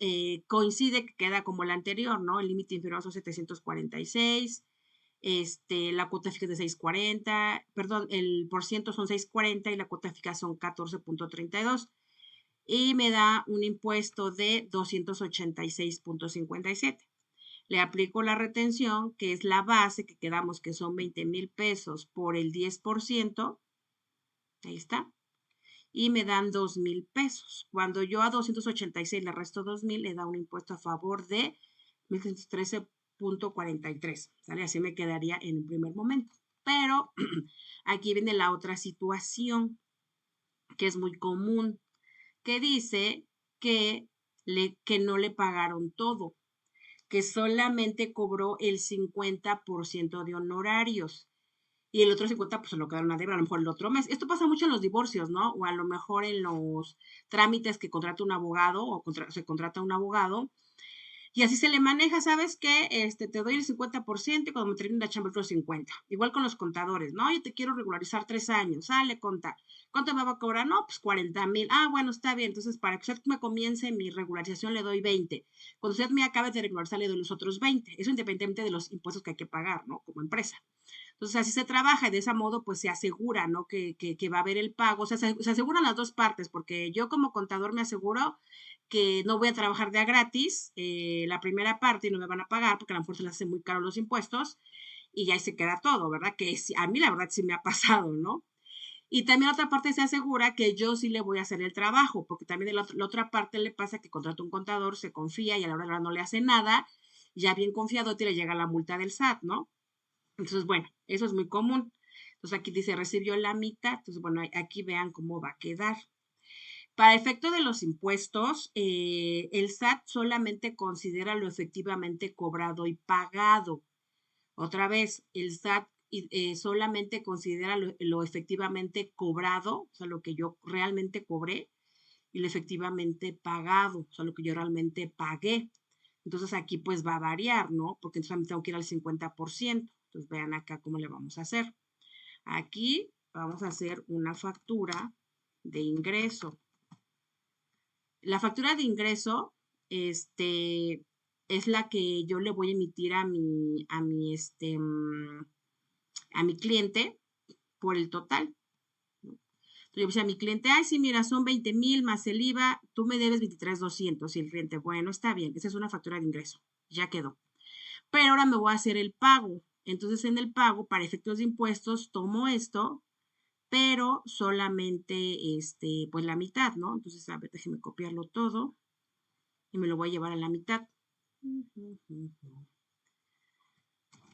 coincide que queda como la anterior, ¿no? El límite inferior son 746, la cuota fija es de 6,40, perdón, el porciento son 6,40 y la cuota fija son 14,32 y me da un impuesto de 286,57. Le aplico la retención, que es la base, que quedamos que son 20,000 pesos por el 10%, ahí está, y me dan 2,000 pesos. Cuando yo a 286 le resto 2,000, le da un impuesto a favor de 1,113,43, ¿sale? Así me quedaría en un primer momento. Pero aquí viene la otra situación, que es muy común, que dice que no le pagaron todo, que solamente cobró el 50% de honorarios y el otro 50% pues se lo quedaron a deber a lo mejor el otro mes. Esto pasa mucho en los divorcios, ¿no? O a lo mejor en los trámites que contrata un abogado o se contrata un abogado. Y así se le maneja, ¿sabes qué? Te doy el 50% y cuando me termine la chamba el otro 50%. Igual con los contadores, ¿no? Yo te quiero regularizar 3 años, sale, conta. ¿Cuánto me va a cobrar? No, pues 40,000. Ah, bueno, está bien. Entonces, para que usted me comience mi regularización le doy 20. Cuando usted me acabe de regularizar le doy los otros 20. Eso independientemente de los impuestos que hay que pagar, ¿no? Como empresa. Entonces, así se trabaja y de ese modo, pues se asegura, ¿no? Que va a haber el pago. O sea, se aseguran las dos partes, porque yo como contador me aseguro que no voy a trabajar de a gratis la primera parte y no me van a pagar porque a lo mejor se les hace muy caro los impuestos y ya ahí se queda todo, ¿verdad? Que a mí la verdad sí me ha pasado, ¿no? Y también otra parte se asegura que yo sí le voy a hacer el trabajo, porque también la otra parte le pasa que contrata un contador, se confía y a la hora de la hora no le hace nada, ya bien confiado te le llega la multa del SAT, ¿no? Entonces, bueno, eso es muy común. Entonces aquí dice recibió la mitad, entonces bueno, aquí vean cómo va a quedar. Para efecto de los impuestos, el SAT solamente considera lo efectivamente cobrado y pagado. Otra vez, el SAT solamente considera lo efectivamente cobrado, o sea, lo que yo realmente cobré, y lo efectivamente pagado, o sea, lo que yo realmente pagué. Entonces aquí pues va a variar, ¿no? Porque entonces también tengo que ir al 50%. Entonces vean acá cómo le vamos a hacer. Aquí vamos a hacer una factura de ingreso. La factura de ingreso, es la que yo le voy a emitir a mi cliente por el total. Entonces yo decía a mi cliente, ay, sí, mira, son 20,000 más el IVA, tú me debes 23,200. Y el cliente, bueno, está bien, esa es una factura de ingreso, ya quedó. Pero ahora me voy a hacer el pago. Entonces en el pago, para efectos de impuestos, tomo esto, pero solamente, pues la mitad, ¿no? Entonces, a ver, déjeme copiarlo todo y me lo voy a llevar a la mitad.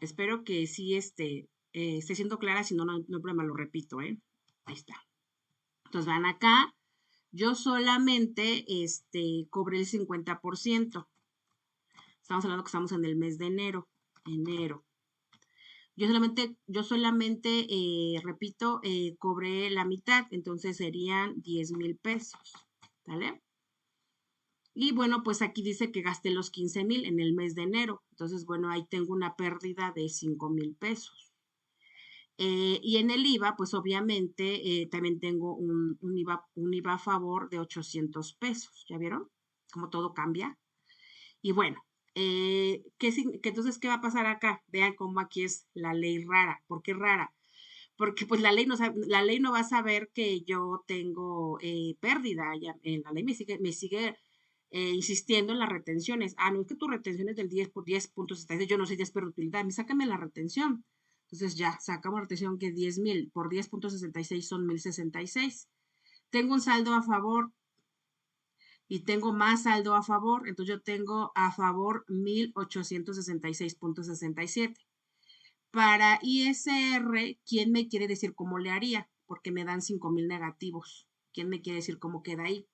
Espero que sí esté siendo clara, si no, no hay problema, lo repito, ¿eh? Ahí está. Entonces, van acá, yo solamente cobré el 50%. Estamos hablando que estamos en el mes de enero. Yo solamente repito, cobré la mitad, entonces serían 10,000 pesos, ¿vale? Y bueno, pues aquí dice que gasté los 15,000 en el mes de enero. Entonces, bueno, ahí tengo una pérdida de 5,000 pesos. Y en el IVA, pues obviamente también tengo un IVA a favor de 800 pesos. ¿Ya vieron? Cómo todo cambia. Y bueno, Entonces, ¿qué va a pasar acá? Vean cómo aquí es la ley rara. ¿Por qué rara? Porque pues la ley no va a saber que yo tengo pérdida. La ley me sigue insistiendo en las retenciones. No, es que tu retención es del 10 por 10.66. Yo no sé 10 por utilidad. Sácame la retención. Entonces ya, sacamos retención que 10,000 por 10.66 son 1,066. Tengo un saldo a favor y tengo más saldo a favor. Entonces yo tengo a favor 1,866.67. Para ISR, ¿quién me quiere decir cómo le haría? Porque me dan 5,000 negativos. ¿Quién me quiere decir cómo queda ahí?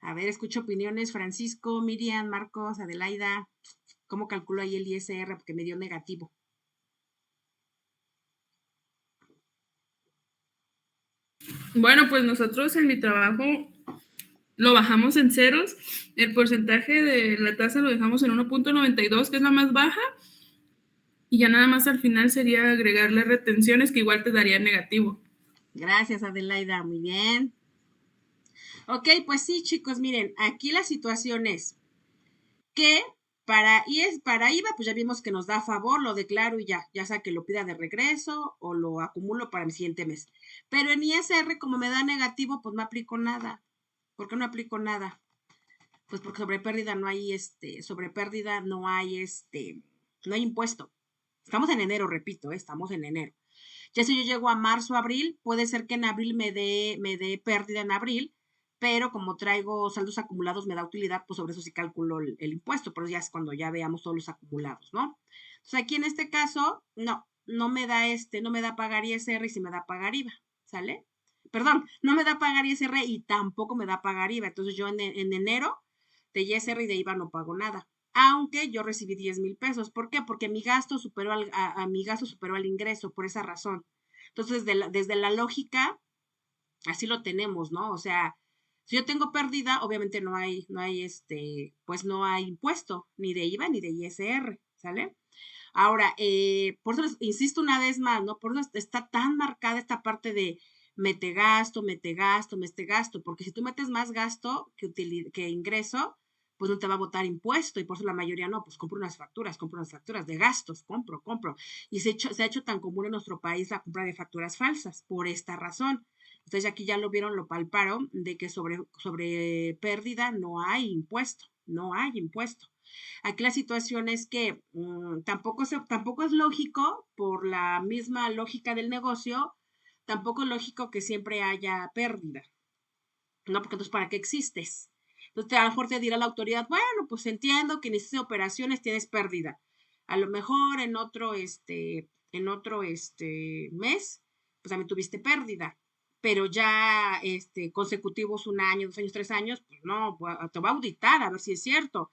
A ver, escucho opiniones. Francisco, Miriam, Marcos, Adelaida. ¿Cómo calculo ahí el ISR? Porque me dio negativo. Bueno, pues nosotros en mi trabajo lo bajamos en ceros. El porcentaje de la tasa lo dejamos en 1.92, que es la más baja. Y ya nada más al final sería agregarle retenciones, que igual te daría negativo. Gracias, Adelaida. Muy bien. Ok, pues sí, chicos, miren, aquí la situación es que para IVA, pues ya vimos que nos da a favor, lo declaro y ya sea que lo pida de regreso o lo acumulo para mi siguiente mes. Pero en ISR, como me da negativo, pues no aplico nada. ¿Por qué no aplico nada? Pues porque sobre pérdida no hay no hay impuesto. Estamos en enero, repito, estamos en enero. Ya si yo llego a marzo, abril, puede ser que en abril me dé pérdida en abril, pero como traigo saldos acumulados me da utilidad, pues sobre eso sí calculo el impuesto, pero ya es cuando ya veamos todos los acumulados, ¿no? Entonces aquí en este caso, no me da pagar ISR y sí me da pagar IVA, ¿sale? Perdón, no me da pagar ISR y tampoco me da pagar IVA, entonces yo en enero de ISR y de IVA no pago nada, aunque yo recibí 10,000 pesos. ¿Por qué? Porque mi gasto superó mi gasto superó al ingreso, por esa razón. Entonces, desde la lógica, así lo tenemos, ¿no? O sea, si yo tengo pérdida, obviamente pues no hay impuesto, ni de IVA ni de ISR, ¿sale? Ahora, por eso insisto una vez más, ¿no? Por eso está tan marcada esta parte de mete gasto, porque si tú metes más gasto que ingreso, pues no te va a votar impuesto, y por eso la mayoría no, pues compro unas facturas de gastos, compro. Y se ha hecho tan común en nuestro país la compra de facturas falsas, por esta razón. Entonces aquí ya lo vieron, lo palparon, de que sobre pérdida no hay impuesto. Aquí la situación es que tampoco es lógico, por la misma lógica del negocio, tampoco es lógico que siempre haya pérdida, ¿no? Porque entonces, ¿para qué existes? Entonces, a lo mejor te dirá la autoridad, bueno, pues entiendo que en estas operaciones tienes pérdida. A lo mejor en otro mes, pues también tuviste pérdida, pero ya consecutivos 1 año, 2 años, 3 años, pues no, te va a auditar a ver si es cierto.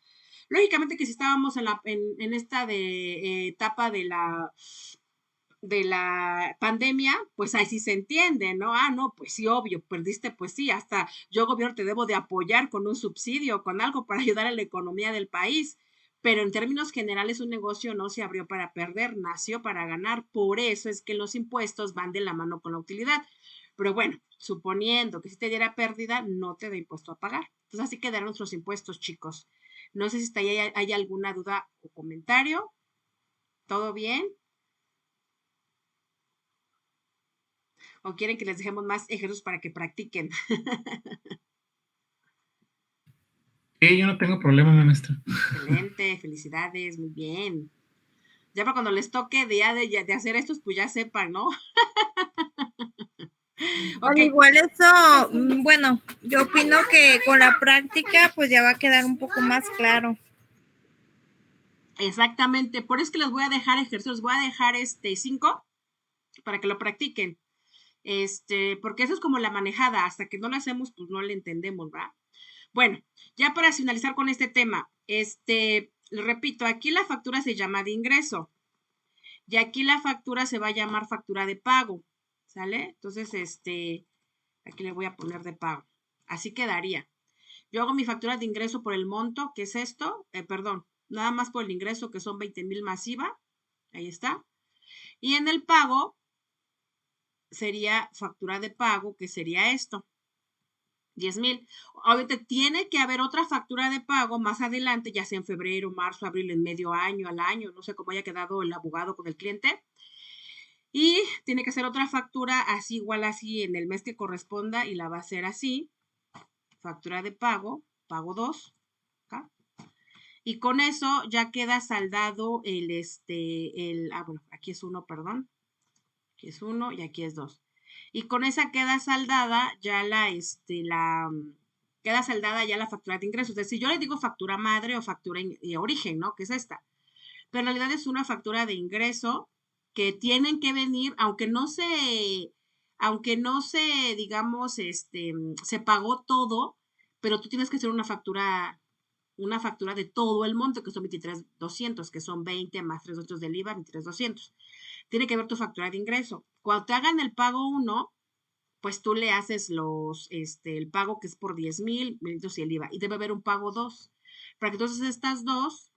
Lógicamente que si estábamos en esta etapa de la pandemia, pues ahí sí se entiende, ¿no? No, pues sí, obvio, perdiste, pues sí, hasta yo, gobierno, te debo de apoyar con un subsidio, con algo para ayudar a la economía del país. Pero en términos generales, un negocio no se abrió para perder, nació para ganar. Por eso es que los impuestos van de la mano con la utilidad. Pero bueno, suponiendo que si te diera pérdida, no te da impuesto a pagar. Entonces así quedaron nuestros impuestos, chicos. No sé si hay alguna duda o comentario. ¿Todo bien? ¿O quieren que les dejemos más ejercicios para que practiquen? Sí, yo no tengo problema, maestra. Excelente, felicidades, muy bien. Ya para cuando les toque de hacer estos, pues ya sepan, ¿no? Ok, Igual eso, bueno, yo opino que con la práctica pues ya va a quedar un poco más claro. exactamente. Por eso es que les voy a dejar ejercicios, voy a dejar 5 para que lo practiquen. Porque eso es como la manejada, hasta que no lo hacemos, pues no le entendemos, ¿va? Bueno, ya para finalizar con este tema, repito, aquí la factura se llama de ingreso y aquí la factura se va a llamar factura de pago, ¿sale? Entonces, aquí le voy a poner de pago. Así quedaría. Yo hago mi factura de ingreso por el monto, que es esto, perdón, nada más por el ingreso, que son 20,000 masiva, ahí está. Y en el pago sería factura de pago, que sería esto. 10,000. Obviamente tiene que haber otra factura de pago más adelante, ya sea en febrero, marzo, abril, en medio año, al año, no sé cómo haya quedado el abogado con el cliente. Y tiene que hacer otra factura así, igual así, en el mes que corresponda y la va a hacer así. Factura de pago, pago 2. ¿Acá? Y con eso ya queda saldado bueno, aquí es 1, perdón. Aquí es 1 y aquí es 2. Y con esa queda saldada ya queda saldada ya la factura de ingresos. Es decir, yo le digo factura madre o factura de origen, ¿no? Que es esta. Pero en realidad es una factura de ingreso que tienen que venir, aunque no se, digamos, se pagó todo, pero tú tienes que hacer una factura de todo el monto, que son 23,200, que son 20 más 3,200 del IVA, 23,200. Tiene que ver tu factura de ingreso. Cuando te hagan el pago 1, pues tú le haces el pago que es por 10,000, y el IVA, y debe haber un pago 2, para que entonces estas dos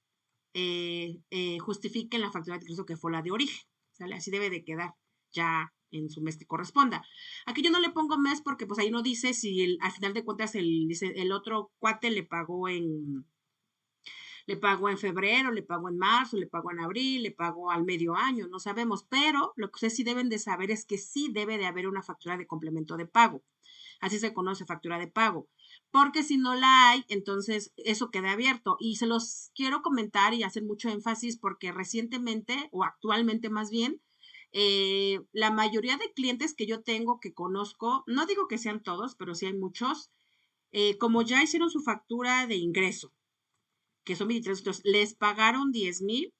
justifiquen la factura de ingreso que fue la de origen, ¿sale? Así debe de quedar ya en su mes que corresponda. Aquí yo no le pongo mes porque pues ahí no dice si al final de cuentas el otro cuate le pagó en febrero, le pagó en marzo, le pagó en abril, le pagó al medio año, no sabemos, pero lo que ustedes sí deben de saber es que sí debe de haber una factura de complemento de pago. Así se conoce, factura de pago. Porque si no la hay, entonces eso queda abierto. Y se los quiero comentar y hacer mucho énfasis porque recientemente, o actualmente más bien, la mayoría de clientes que yo tengo, que conozco, no digo que sean todos, pero sí hay muchos, como ya hicieron su factura de ingreso, que son 23, les pagaron 10,000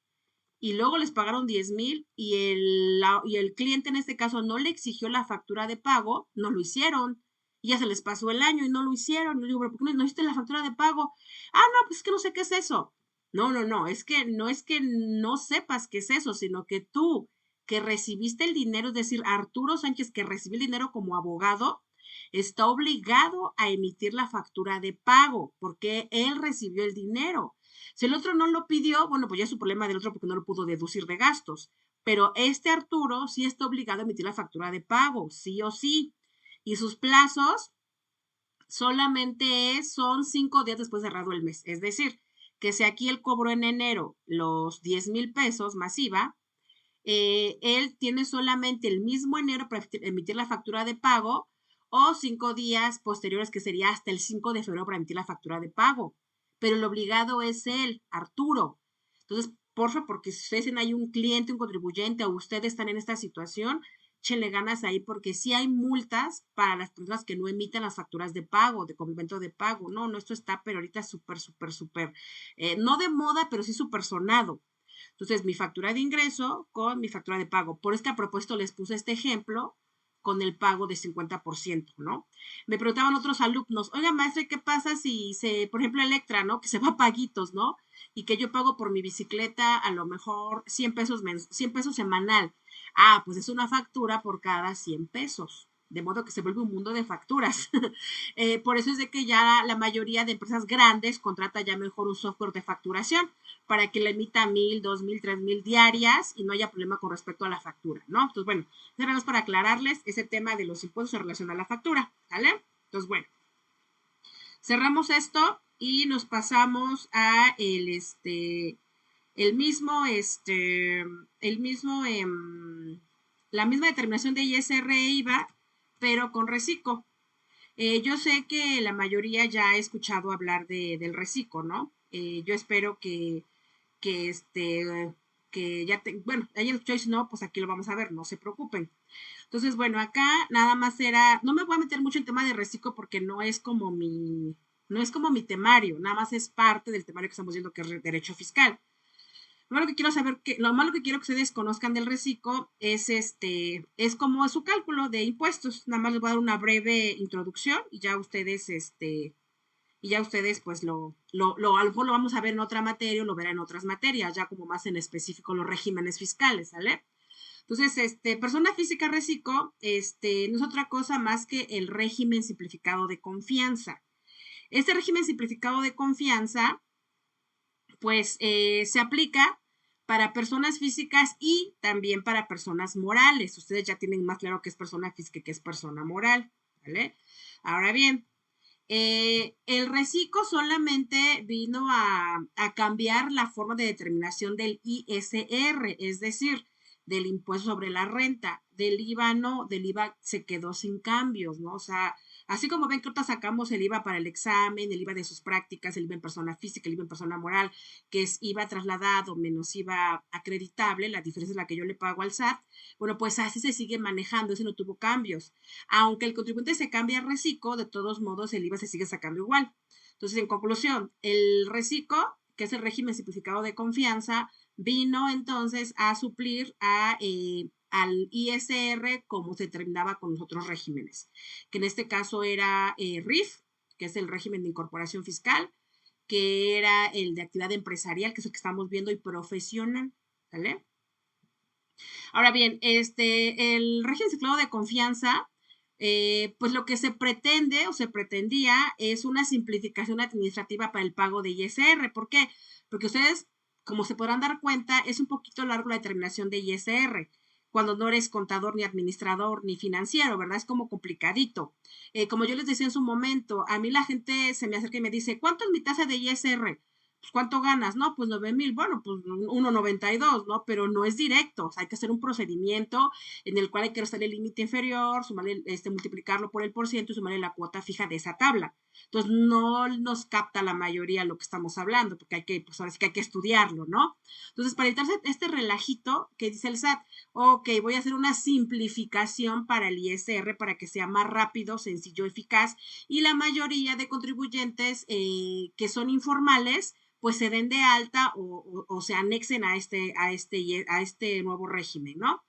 y luego les pagaron 10,000 y el cliente en este caso no le exigió la factura de pago, no lo hicieron. Y ya se les pasó el año y no lo hicieron. Le digo, ¿pero por qué no hiciste la factura de pago? Ah, no, pues es que no sé qué es eso. No, no, no, es que no sepas qué es eso, sino que tú que recibiste el dinero, es decir, Arturo Sánchez que recibió el dinero como abogado, está obligado a emitir la factura de pago porque él recibió el dinero. Si el otro no lo pidió, bueno, pues ya es su problema del otro porque no lo pudo deducir de gastos. Pero Arturo sí está obligado a emitir la factura de pago, sí o sí. Y sus plazos solamente son 5 días después de cerrado el mes. Es decir, que si aquí él cobró en enero los 10,000 pesos masiva, él tiene solamente el mismo enero para emitir la factura de pago o 5 días posteriores, que sería hasta el 5 de febrero para emitir la factura de pago. Pero el obligado es él, Arturo. Entonces, porfa, porque si ustedes tienen ahí un cliente, un contribuyente o ustedes están en esta situación, échenle ganas ahí porque sí hay multas para las personas que no emiten las facturas de pago, de complemento de pago. No, no, esto está, pero ahorita súper, no de moda, pero sí súper sonado. Entonces, mi factura de ingreso con mi factura de pago. Por eso que a propósito les puse este ejemplo con el pago de 50%, ¿no? Me preguntaban otros alumnos, oiga, maestra, ¿qué pasa si por ejemplo, Electra, ¿no? Que se va a paguitos, ¿no? Y que yo pago por mi bicicleta a lo mejor 100 pesos, 100 pesos semanal. Ah, pues es una factura por cada 100 pesos. De modo que se vuelve un mundo de facturas. Por eso es de que ya la mayoría de empresas grandes contrata ya mejor un software de facturación para que le emita 1,000, 2,000, 3,000 diarias y no haya problema con respecto a la factura, ¿no? Entonces, bueno, nada más para aclararles ese tema de los impuestos en relación a la factura, ¿vale? Entonces, bueno, cerramos esto y nos pasamos a la misma determinación de ISR e IVA, pero con reciclo. Yo sé que la mayoría ya ha escuchado hablar del reciclo, ¿no? Yo espero que ya bueno, ayer escuchó, si no, pues aquí lo vamos a ver, no se preocupen. Entonces, bueno, acá nada más no me voy a meter mucho en tema de reciclo porque no es como mi temario, nada más es parte del temario que estamos viendo que es derecho fiscal. Lo malo que quiero que ustedes conozcan del reciclo es como es su cálculo de impuestos. Nada más les voy a dar una breve introducción y ya ustedes pues a lo mejor lo vamos a ver en otra materia o lo verán en otras materias, ya como más en específico los regímenes fiscales, ¿sale? Entonces, persona física reciclo, no es otra cosa más que el régimen simplificado de confianza. Este régimen simplificado de confianza, pues, se aplica para personas físicas y también para personas morales. Ustedes ya tienen más claro qué es persona física y qué es persona moral, ¿vale? Ahora bien, El reciclo solamente vino a cambiar la forma de determinación del ISR, es decir, del impuesto sobre la renta. Del IVA no, del IVA se quedó sin cambios, ¿no? O sea, así como ven que ahorita sacamos el IVA para el examen, el IVA de sus prácticas, el IVA en persona física, el IVA en persona moral, que es IVA trasladado menos IVA acreditable, la diferencia es la que yo le pago al SAT. Bueno, pues así se sigue manejando, ese no tuvo cambios. Aunque el contribuyente se cambia a reciclo, de todos modos el IVA se sigue sacando igual. Entonces, en conclusión, el reciclo, que es el régimen simplificado de confianza, vino entonces a suplir al ISR como se determinaba con los otros regímenes, que en este caso era RIF, que es el régimen de incorporación fiscal, que era el de actividad empresarial, que es el que estamos viendo, y profesional, ¿vale? Ahora bien, el régimen simplificado de confianza, pues lo que se pretende o se pretendía es una simplificación administrativa para el pago de ISR. ¿Por qué? Porque ustedes, como se podrán dar cuenta, es un poquito largo la determinación de ISR cuando no eres contador, ni administrador, ni financiero, ¿verdad? Es como complicadito. Como yo les decía en su momento, a mí la gente se me acerca y me dice, ¿cuánto es mi tasa de ISR? Pues, ¿cuánto ganas? No, pues 9,000. Bueno, pues 1,92, ¿no? Pero no es directo. O sea, hay que hacer un procedimiento en el cual hay que restar el límite inferior, sumarle, multiplicarlo por el porciento y sumarle la cuota fija de esa tabla. Entonces, no nos capta la mayoría lo que estamos hablando, porque hay que, pues ahora sí que hay que estudiarlo, ¿no? Entonces, para evitarse este relajito que dice el SAT, ok, voy a hacer una simplificación para el ISR para que sea más rápido, sencillo, eficaz, y la mayoría de contribuyentes que son informales, pues se den de alta o se anexen a este nuevo régimen, ¿no?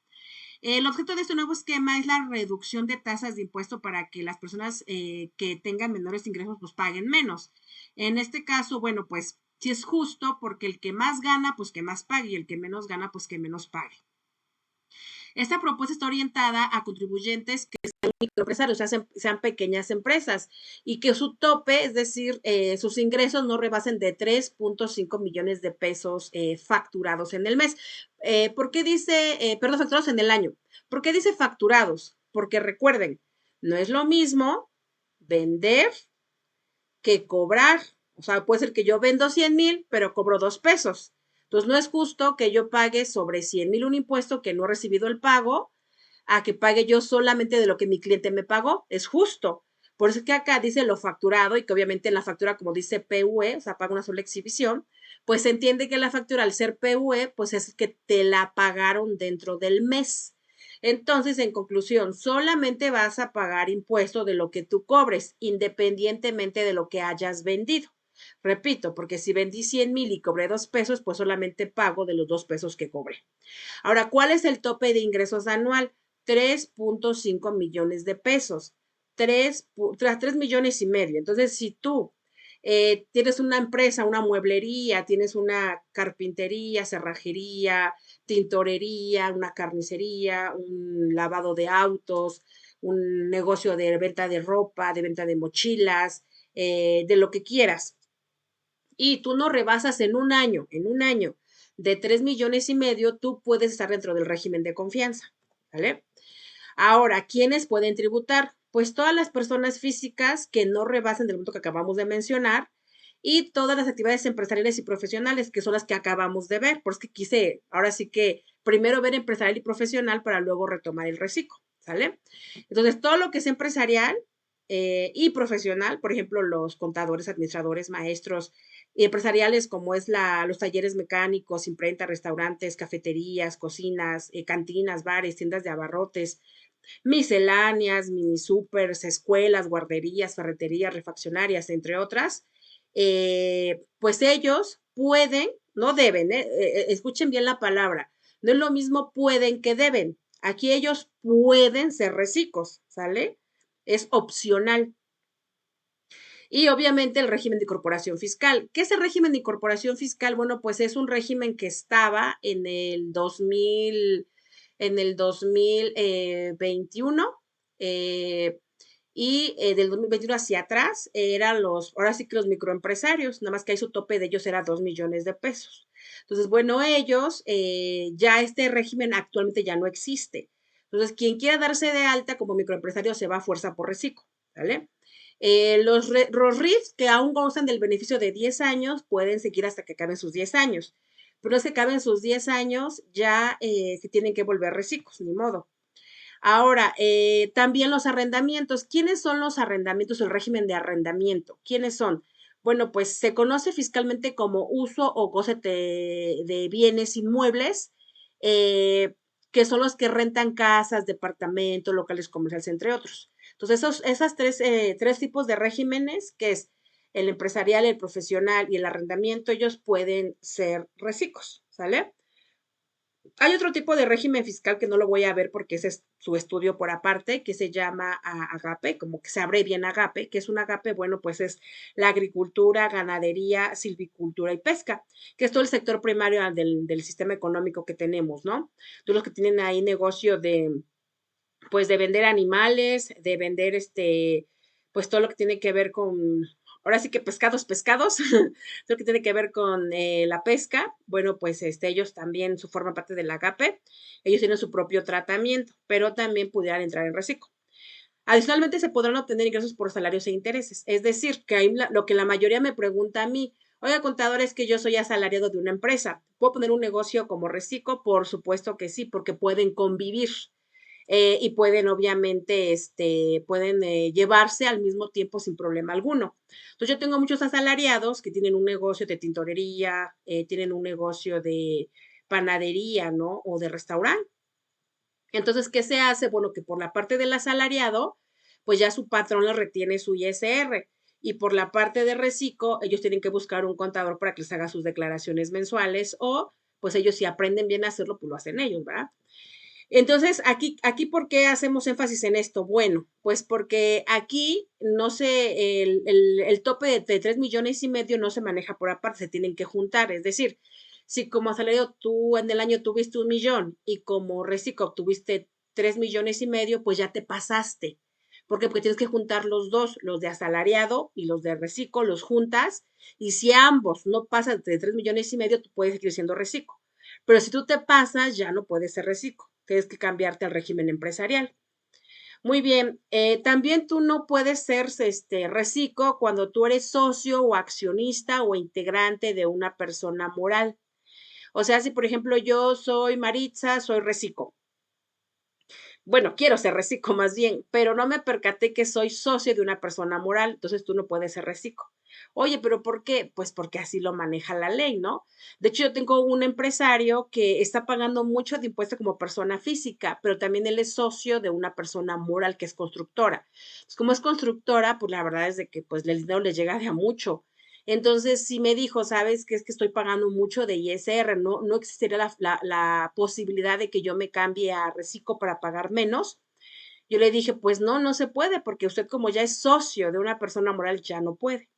El objeto de este nuevo esquema es la reducción de tasas de impuesto para que las personas que tengan menores ingresos pues paguen menos. En este caso, bueno, pues sí es justo porque el que más gana, pues que más pague, y el que menos gana, pues que menos pague. Esta propuesta está orientada a contribuyentes que sean microempresarios, sean pequeñas empresas, y que su tope, es decir, sus ingresos no rebasen de 3.5 millones de pesos facturados en el mes. ¿Por qué dice, perdón, facturados en el año? ¿Por qué dice facturados? Porque recuerden, no es lo mismo vender que cobrar. O sea, puede ser que yo vendo 100,000, pero cobro 2 pesos. Entonces, no es justo que yo pague sobre 100,000 un impuesto que no he recibido el pago, a que pague yo solamente de lo que mi cliente me pagó. Es justo. Por eso es que acá dice lo facturado, y que obviamente en la factura, como dice PUE, o sea, paga una sola exhibición, pues se entiende que la factura, al ser PUE, pues es que te la pagaron dentro del mes. Entonces, en conclusión, solamente vas a pagar impuesto de lo que tú cobres, independientemente de lo que hayas vendido. Repito, porque si vendí 100,000 y cobré 2 pesos, pues solamente pago de los 2 pesos que cobré. Ahora, ¿cuál es el tope de ingresos anual? 3.5 millones de pesos. 3 millones y medio. Entonces, si tú tienes una empresa, una mueblería, tienes una carpintería, cerrajería, tintorería, una carnicería, un lavado de autos, un negocio de venta de ropa, de venta de mochilas, de lo que quieras, y tú no rebasas en un año de 3 millones y medio, tú puedes estar dentro del régimen de confianza, ¿vale? Ahora, ¿quiénes pueden tributar? Pues todas las personas físicas que no rebasen del monto que acabamos de mencionar, y todas las actividades empresariales y profesionales, que son las que acabamos de ver. Por eso que quise, ahora sí que primero ver empresarial y profesional para luego retomar el reciclo, ¿sale? Entonces, todo lo que es empresarial y profesional, por ejemplo, los contadores, administradores, maestros y empresariales, como es los talleres mecánicos, imprenta, restaurantes, cafeterías, cocinas, cantinas, bares, tiendas de abarrotes, misceláneas, mini supers, escuelas, guarderías, ferreterías, refaccionarias, entre otras, pues ellos pueden, no deben, escuchen bien la palabra, no es lo mismo pueden que deben. Aquí ellos pueden ser reciclos, ¿sale? Es opcional. Y obviamente el régimen de incorporación fiscal. ¿Qué es el régimen de incorporación fiscal? Bueno, pues es un régimen que estaba en el 2021 y del 2021 hacia atrás eran ahora sí que los microempresarios, nada más que ahí su tope de ellos era 2 millones de pesos. Entonces, bueno, ellos, ya este régimen actualmente ya no existe. Entonces, quien quiera darse de alta como microempresario se va a fuerza por reciclo, ¿vale? Los RIFs que aún gozan del beneficio de 10 años pueden seguir hasta que acaben sus 10 años. Pero es que acaben sus 10 años, ya se tienen que volver reciclos, ni modo. Ahora, también los arrendamientos. ¿Quiénes son los arrendamientos, el régimen de arrendamiento? ¿Quiénes son? Bueno, pues se conoce fiscalmente como uso o goce de bienes inmuebles, eh, que son los que rentan casas, departamentos, locales comerciales, entre otros. Entonces, esas tres tipos de regímenes, que es el empresarial, el profesional y el arrendamiento, ellos pueden ser reciclos, ¿sale? Hay otro tipo de régimen fiscal que no lo voy a ver porque ese es su estudio por aparte, que se llama AGAPE, como que se abrevia en AGAPE, que es un AGAPE, bueno, pues es la agricultura, ganadería, silvicultura y pesca, que es todo el sector primario del sistema económico que tenemos, ¿no? Todos los que tienen ahí negocio pues de vender animales, de vender pues todo lo que tiene que ver con, ahora sí que pescados, todo lo que tiene que ver con la pesca, bueno, pues ellos también forman parte del AGAPE, ellos tienen su propio tratamiento, pero también pudieran entrar en reciclo. Adicionalmente, se podrán obtener ingresos por salarios e intereses, es decir, que hay lo que la mayoría me pregunta a mí, oiga, contador, es que yo soy asalariado de una empresa, ¿puedo poner un negocio como reciclo? Por supuesto que sí, porque pueden convivir y pueden obviamente, pueden llevarse al mismo tiempo sin problema alguno. Entonces yo tengo muchos asalariados que tienen un negocio de tintorería, tienen un negocio de panadería, ¿no? O de restaurante. Entonces, ¿qué se hace? Bueno, que por la parte del asalariado, pues ya su patrón le retiene su ISR. Y por la parte de reciclo, ellos tienen que buscar un contador para que les haga sus declaraciones mensuales o, pues ellos si aprenden bien a hacerlo, pues lo hacen ellos, ¿verdad? Entonces, aquí, ¿por qué hacemos énfasis en esto? Bueno, pues porque aquí no se, el tope de 3,5 millones no se maneja por aparte, se tienen que juntar. Es decir, si como asalariado tú en el año tuviste 1 millón y como reciclo obtuviste 3,5 millones, pues ya te pasaste. ¿Por qué? Porque tienes que juntar los dos, los de asalariado y los de reciclo, los juntas, y si ambos no pasan de 3,5 millones, tú puedes seguir siendo reciclo. Pero si tú te pasas, ya no puedes ser reciclo. Tienes que cambiarte al régimen empresarial. Muy bien, también tú no puedes ser reciclo cuando tú eres socio o accionista o integrante de una persona moral. O sea, si por ejemplo yo soy Maritza, soy reciclo. Bueno, quiero ser reciclo más bien, pero no me percaté que soy socio de una persona moral, entonces tú no puedes ser reciclo. Oye, pero ¿por qué? Pues porque así lo maneja la ley, ¿no? De hecho, yo tengo un empresario que está pagando mucho de impuesto como persona física, pero también él es socio de una persona moral que es constructora. Pues como es constructora, pues la verdad es de que pues el dinero le llega de a mucho. Entonces, sí me dijo, ¿sabes qué? Es que estoy pagando mucho de ISR, no existiría la posibilidad de que yo me cambie a reciclo para pagar menos. Yo le dije, pues no se puede, porque usted como ya es socio de una persona moral, ya no puede.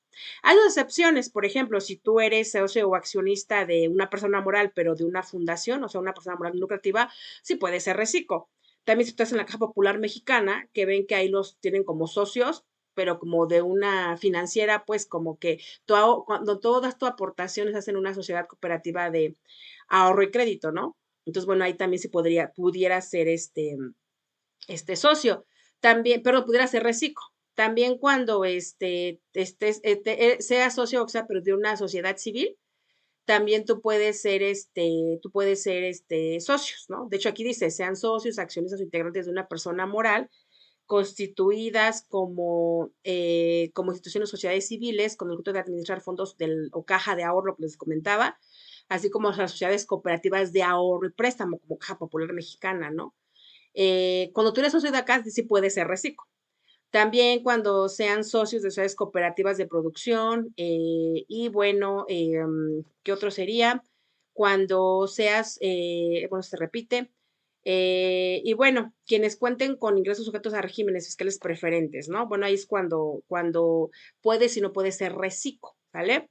Hay dos excepciones, por ejemplo, si tú eres socio o accionista de una persona moral, pero de una fundación, o sea, una persona moral lucrativa, sí puede ser reciclo. También si estás en la Caja Popular Mexicana, que ven que ahí los tienen como socios, pero como de una financiera, pues como que cuando todas tus aportaciones hacen una sociedad cooperativa de ahorro y crédito, ¿no? Entonces, bueno, ahí también sí pudiera ser socio. También, pero pudiera ser reciclo. También cuando sea socio, o sea, pero de una sociedad civil, también tú puedes ser socios, ¿no? De hecho, aquí dice, sean socios, accionistas o integrantes de una persona moral constituidas como instituciones o sociedades civiles con el objeto de administrar fondos o caja de ahorro que les comentaba, así como las sociedades cooperativas de ahorro y préstamo, como Caja Popular Mexicana, ¿no? Cuando tú eres socio de acá, sí puede ser reciclo. También cuando sean socios de sociedades cooperativas de producción y bueno, ¿qué otro sería? Cuando seas, bueno, se repite. Y bueno, quienes cuenten con ingresos sujetos a regímenes fiscales preferentes, ¿no? Bueno, ahí es cuando puedes y no puedes ser reciclo, ¿vale?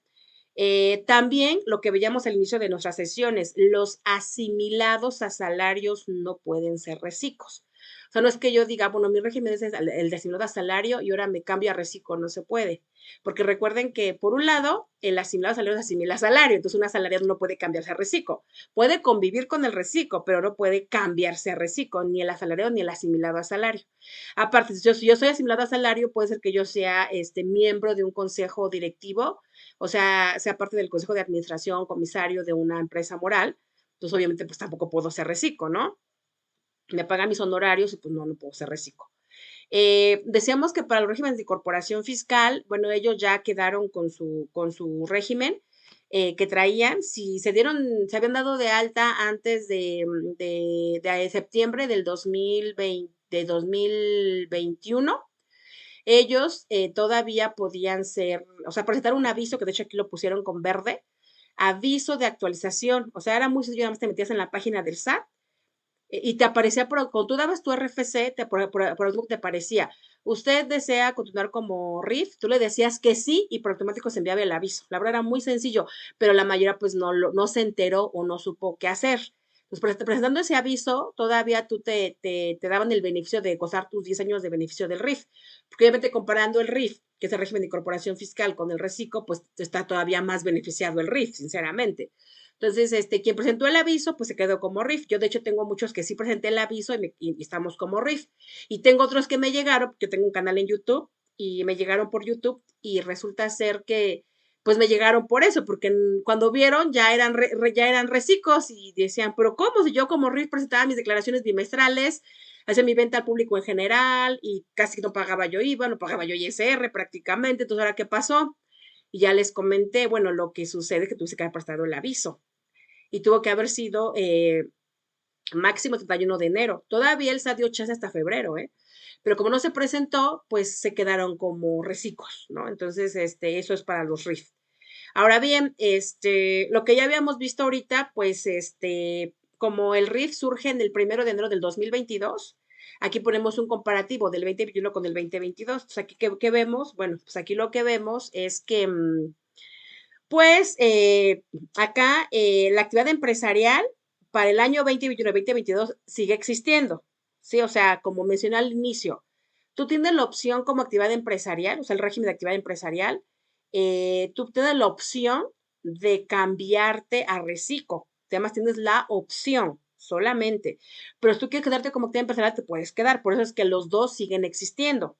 También lo que veíamos al inicio de nuestras sesiones, los asimilados a salarios no pueden ser reciclos. O sea, no es que yo diga, bueno, mi régimen es el de asimilado a salario y ahora me cambio a reciclo, no se puede. Porque recuerden que, por un lado, el asimilado a salario se asimila a salario, entonces un asalariado no puede cambiarse a reciclo. Puede convivir con el reciclo, pero no puede cambiarse a reciclo, ni el asalariado ni el asimilado a salario. Aparte, si yo soy asimilado a salario, puede ser que yo sea miembro de un consejo directivo, o sea parte del consejo de administración, comisario de una empresa moral. Entonces, obviamente, pues tampoco puedo ser reciclo, ¿no? Me pagan mis honorarios y pues no puedo ser reciclo. Decíamos que para los regímenes de incorporación fiscal, bueno, ellos ya quedaron con su régimen que traían. Si se habían dado de alta antes de septiembre del 2020, de 2021, ellos todavía podían ser, o sea, presentar un aviso, que de hecho aquí lo pusieron con verde, aviso de actualización. O sea, era muy sencillo, nada más te metías en la página del SAT y te aparecía, cuando tú dabas tu RFC, por automático te aparecía, usted desea continuar como RIF, tú le decías que sí y por automático se enviaba el aviso. La verdad era muy sencillo, pero la mayoría pues no se enteró o no supo qué hacer. Entonces, presentando ese aviso, todavía tú te daban el beneficio de gozar tus 10 años de beneficio del RIF. Porque obviamente comparando el RIF, que es el régimen de incorporación fiscal, con el reciclo, pues está todavía más beneficiado el RIF, sinceramente. Entonces, quien presentó el aviso, pues se quedó como RIF. Yo, de hecho, tengo muchos que sí presenté el aviso y estamos como RIF. Y tengo otros que me llegaron, yo tengo un canal en YouTube y me llegaron por YouTube y resulta ser que, pues me llegaron por eso, porque cuando vieron ya eran reciclos y decían, pero ¿cómo? Si yo como RIF presentaba mis declaraciones bimestrales, hacía mi venta al público en general y casi no pagaba yo IVA, no pagaba yo ISR prácticamente. Entonces, ¿ahora qué pasó? Y ya les comenté, bueno, lo que sucede es que tuve que haber prestado el aviso y tuvo que haber sido máximo 31 de enero. Todavía el SAT dio chance hasta febrero, ¿eh? Pero como no se presentó, pues se quedaron como reciclos, ¿no? Entonces, eso es para los RIF. Ahora bien, lo que ya habíamos visto ahorita, pues, como el RIF surge en el 1 de enero del 2022, aquí ponemos un comparativo del 2021 con el 2022. Entonces, aquí, ¿qué vemos? Bueno, pues aquí lo que vemos es que pues acá la actividad empresarial para el año 2021-2022 sigue existiendo, ¿sí? O sea, como mencioné al inicio, tú tienes la opción como actividad empresarial, o sea, el régimen de actividad empresarial, tú tienes la opción de cambiarte a reciclo, además tienes la opción solamente, pero si tú quieres quedarte como actividad empresarial, te puedes quedar, por eso es que los dos siguen existiendo.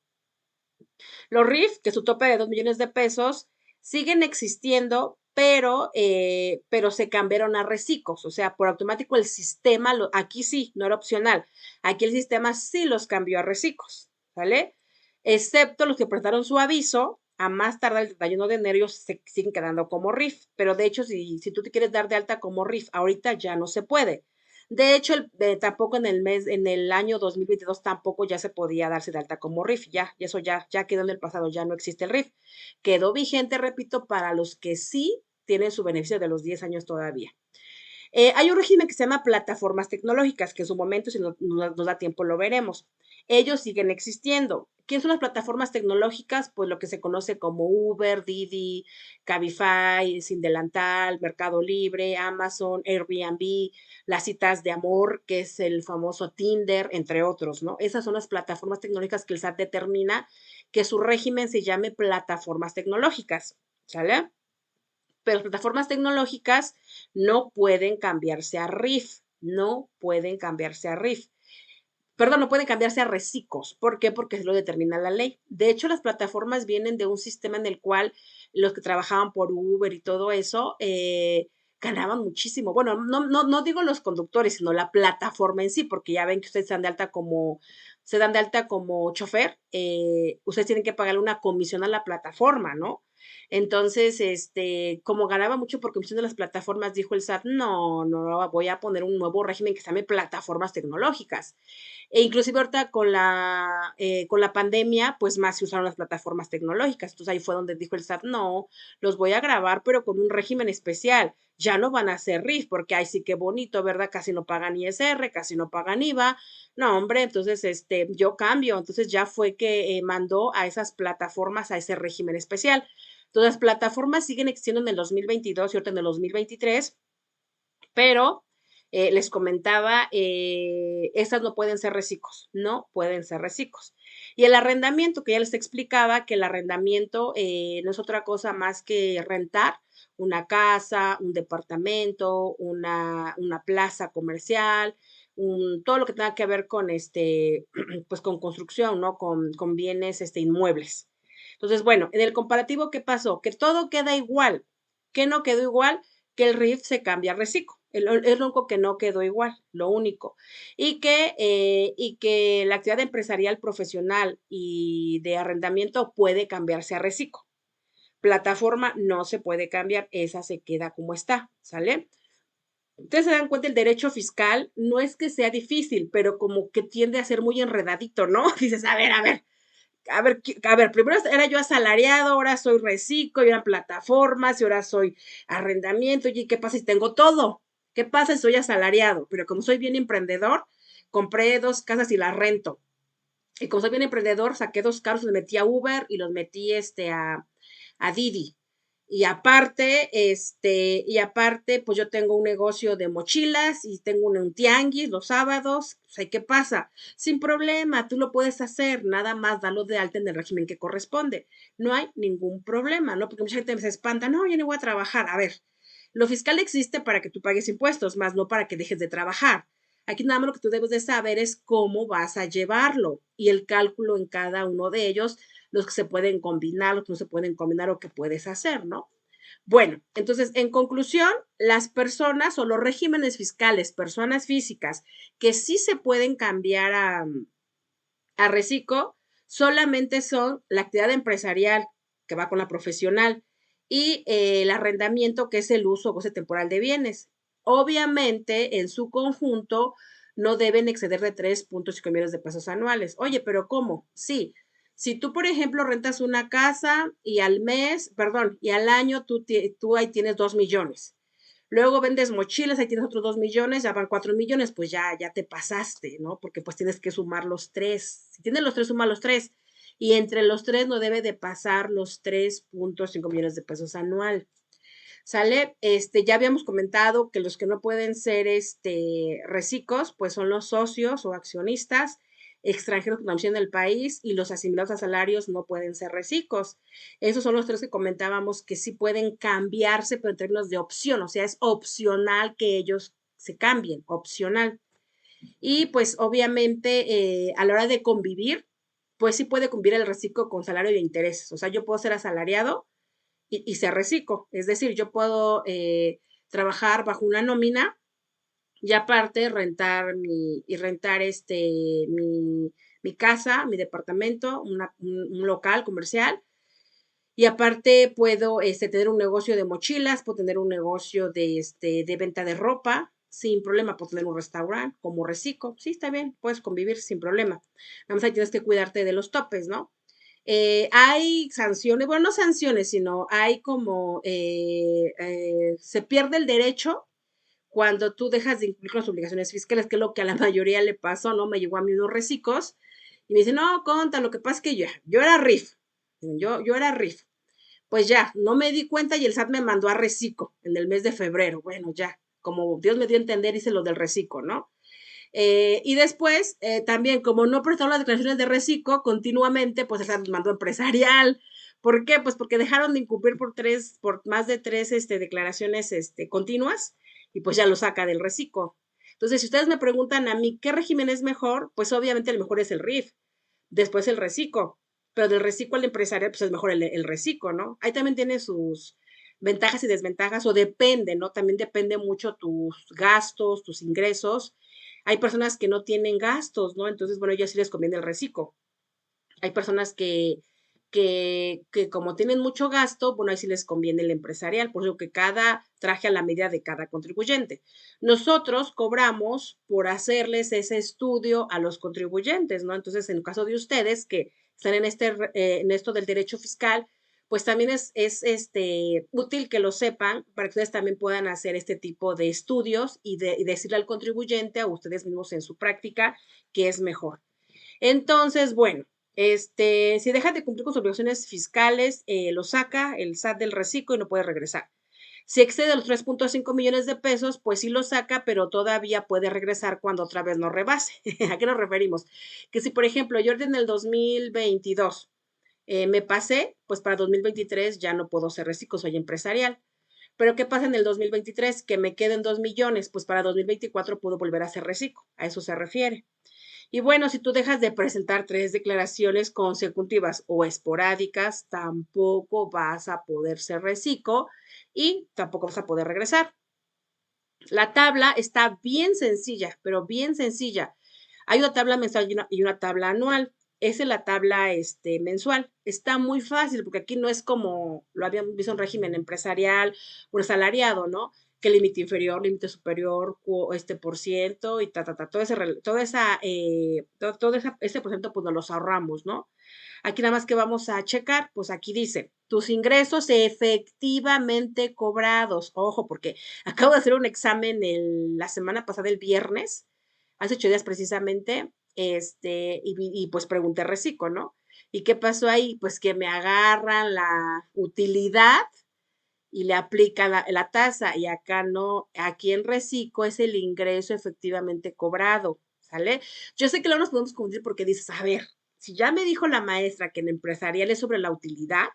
Los RIF, que su tope de 2 millones de pesos, siguen existiendo, pero se cambiaron a reciclos, o sea, por automático el sistema, aquí sí, no era opcional, aquí el sistema sí los cambió a reciclos, ¿vale? Excepto los que prestaron su aviso, a más tardar el 31 de enero, ellos se siguen quedando como RIF, pero de hecho, si tú te quieres dar de alta como RIF, ahorita ya no se puede. De hecho, tampoco en el año 2022 tampoco ya se podía darse de alta como RIF, y eso ya quedó en el pasado, ya no existe el RIF. Quedó vigente, repito, para los que sí tienen su beneficio de los 10 años todavía. Hay un régimen que se llama plataformas tecnológicas, que en su momento, si nos da tiempo, lo veremos. Ellos siguen existiendo. ¿Qué son las plataformas tecnológicas? Pues lo que se conoce como Uber, Didi, Cabify, Sin Delantal, Mercado Libre, Amazon, Airbnb, las citas de amor, que es el famoso Tinder, entre otros, ¿no? Esas son las plataformas tecnológicas que el SAT determina que su régimen se llame plataformas tecnológicas, ¿sale? Pero las plataformas tecnológicas no pueden cambiarse a RIF, no pueden cambiarse a RIF. Perdón, no pueden cambiarse a reciclos. ¿Por qué? Porque lo determina la ley. De hecho, las plataformas vienen de un sistema en el cual los que trabajaban por Uber y todo eso ganaban muchísimo. Bueno, no digo los conductores, sino la plataforma en sí, porque ya ven que ustedes se dan de alta como chofer, ustedes tienen que pagarle una comisión a la plataforma, ¿no? Entonces, como ganaba mucho por comisión de las plataformas, dijo el SAT, no, voy a poner un nuevo régimen que se llame plataformas tecnológicas. E inclusive ahorita con la pandemia, pues más se usaron las plataformas tecnológicas. Entonces ahí fue donde dijo el SAT, no, los voy a grabar, pero con un régimen especial. Ya no van a ser RIF, porque ay, sí, qué bonito, ¿verdad? Casi no pagan ISR, casi no pagan IVA. No, hombre, entonces yo cambio. Entonces ya fue que mandó a esas plataformas a ese régimen especial. Entonces, las plataformas siguen existiendo en el 2022 y ahorita en el 2023, pero les comentaba, estas no pueden ser reciclos, no pueden ser reciclos. Y el arrendamiento, que ya les explicaba que el arrendamiento no es otra cosa más que rentar una casa, un departamento, una plaza comercial, todo lo que tenga que ver con pues con construcción, ¿no? Con bienes inmuebles. Entonces, bueno, en el comparativo, ¿qué pasó? Que todo queda igual. ¿Qué no quedó igual? Que el RIF se cambia a reciclo. Es lo único que no quedó igual, lo único. Y que la actividad empresarial profesional y de arrendamiento puede cambiarse a reciclo. Plataforma no se puede cambiar, esa se queda como está, ¿sale? Ustedes se dan cuenta, el derecho fiscal no es que sea difícil, pero como que tiende a ser muy enredadito, ¿no? Dices, a ver, primero era yo asalariado, ahora soy reciclo, y eran plataformas, y ahora soy arrendamiento, y ¿qué pasa si tengo todo? ¿Qué pasa si soy asalariado? Pero como soy bien emprendedor, compré 2 casas y las rento. Y como soy bien emprendedor, saqué 2 carros, los metí a Uber y los metí a Didi. Y aparte, pues yo tengo un negocio de mochilas y tengo un tianguis los sábados. O sea, ¿qué pasa? Sin problema, tú lo puedes hacer, nada más darlo de alta en el régimen que corresponde. No hay ningún problema, ¿no? Porque mucha gente se espanta, no, yo no voy a trabajar. A ver, lo fiscal existe para que tú pagues impuestos, más no para que dejes de trabajar. Aquí nada más lo que tú debes de saber es cómo vas a llevarlo y el cálculo en cada uno de ellos, los que se pueden combinar, los que no se pueden combinar o que puedes hacer, ¿no? Bueno, entonces, en conclusión, las personas o los regímenes fiscales, personas físicas, que sí se pueden cambiar a reciclo, solamente son la actividad empresarial, que va con la profesional, y el arrendamiento, que es el uso o goce temporal de bienes. Obviamente, en su conjunto, no deben exceder de 3.5 millones de pesos anuales. Oye, pero ¿cómo? Sí. Si tú, por ejemplo, rentas una casa y al mes, perdón, y al año tú ahí tienes 2 millones. Luego vendes mochilas, ahí tienes otros 2 millones, ya van 4 millones, pues ya te pasaste, ¿no? Porque pues tienes que sumar los 3. Si tienes los 3, suma los 3. Y entre los 3 no debe de pasar los 3.5 millones de pesos anual. ¿Sale? Ya habíamos comentado que los que no pueden ser reciclos, pues son los socios o accionistas extranjeros que no en el país y los asimilados a salarios no pueden ser reciclos. Esos son los 3 que comentábamos que sí pueden cambiarse, pero en términos de opción, o sea, es opcional que ellos se cambien, opcional. Y pues obviamente a la hora de convivir, pues sí puede convivir el reciclo con salario de intereses. O sea, yo puedo ser asalariado y ser reciclo. Es decir, yo puedo trabajar bajo una nómina y aparte rentar mi casa, mi departamento, un local comercial. Y aparte puedo tener un negocio de mochilas, puedo tener un negocio de venta de ropa, sin problema, puedo tener un restaurante como reciclo. Sí, está bien, puedes convivir sin problema. Nada más ahí tienes que cuidarte de los topes, ¿no? Hay sanciones, bueno, no sanciones, sino hay como, se pierde el derecho cuando tú dejas de incluir las obligaciones fiscales, que es lo que a la mayoría le pasó, ¿no? Me llegó a mí unos reciclos y me dice, no, conta, lo que pasa es que yo era RIF, yo era RIF. Pues ya, no me di cuenta y el SAT me mandó a reciclo en el mes de febrero. Bueno, ya, como Dios me dio a entender, hice lo del reciclo, ¿no? Y después, también, como no prestaron las declaraciones de reciclo continuamente, pues el SAT nos mandó empresarial. ¿Por qué? Pues porque dejaron de incumplir por más de 3 declaraciones continuas y pues ya lo saca del reciclo. Entonces, si ustedes me preguntan a mí qué régimen es mejor, pues obviamente el mejor es el RIF, después el reciclo, pero del reciclo al empresarial, pues es mejor el reciclo, ¿no? Ahí también tiene sus ventajas y desventajas, o depende, ¿no? También depende mucho tus gastos, tus ingresos. Hay personas que no tienen gastos, ¿no? Entonces, bueno, ellos sí les conviene el reciclo. Hay personas que como tienen mucho gasto, bueno, ahí sí les conviene el empresarial, por eso que cada traje a la medida de cada contribuyente. Nosotros cobramos por hacerles ese estudio a los contribuyentes, ¿no? Entonces, en el caso de ustedes que están en esto del derecho fiscal, pues también es útil que lo sepan para que ustedes también puedan hacer este tipo de estudios y decirle al contribuyente, a ustedes mismos en su práctica, que es mejor. Entonces, bueno, si deja de cumplir con sus obligaciones fiscales, lo saca el SAT del reciclo y no puede regresar. Si excede los 3.5 millones de pesos, pues sí lo saca, pero todavía puede regresar cuando otra vez no rebase. ¿A qué nos referimos? Que si, por ejemplo, yo en el 2022 me pasé, pues para 2023 ya no puedo ser reciclo, soy empresarial. Pero ¿qué pasa en el 2023? Que me queden 2 millones, pues para 2024 puedo volver a ser reciclo. A eso se refiere. Y bueno, si tú dejas de presentar 3 declaraciones consecutivas o esporádicas, tampoco vas a poder ser reciclo y tampoco vas a poder regresar. La tabla está bien sencilla, pero bien sencilla. Hay una tabla mensual y una tabla anual. Esa es la tabla mensual. Está muy fácil porque aquí no es como lo habíamos visto en régimen empresarial o asalariado, ¿no? Que límite inferior, límite superior, por ciento y todo ese por ciento pues nos los ahorramos, ¿no? Aquí nada más que vamos a checar, pues aquí dice, tus ingresos efectivamente cobrados. Ojo, porque acabo de hacer un examen la semana pasada, el viernes, hace 8 días precisamente, y pues pregunté reciclo, ¿no? ¿Y qué pasó ahí? Pues que me agarran la utilidad y le aplican la tasa, y acá no, aquí en reciclo es el ingreso efectivamente cobrado, ¿sale? Yo sé que luego nos podemos confundir porque dices, a ver, si ya me dijo la maestra que en empresarial es sobre la utilidad,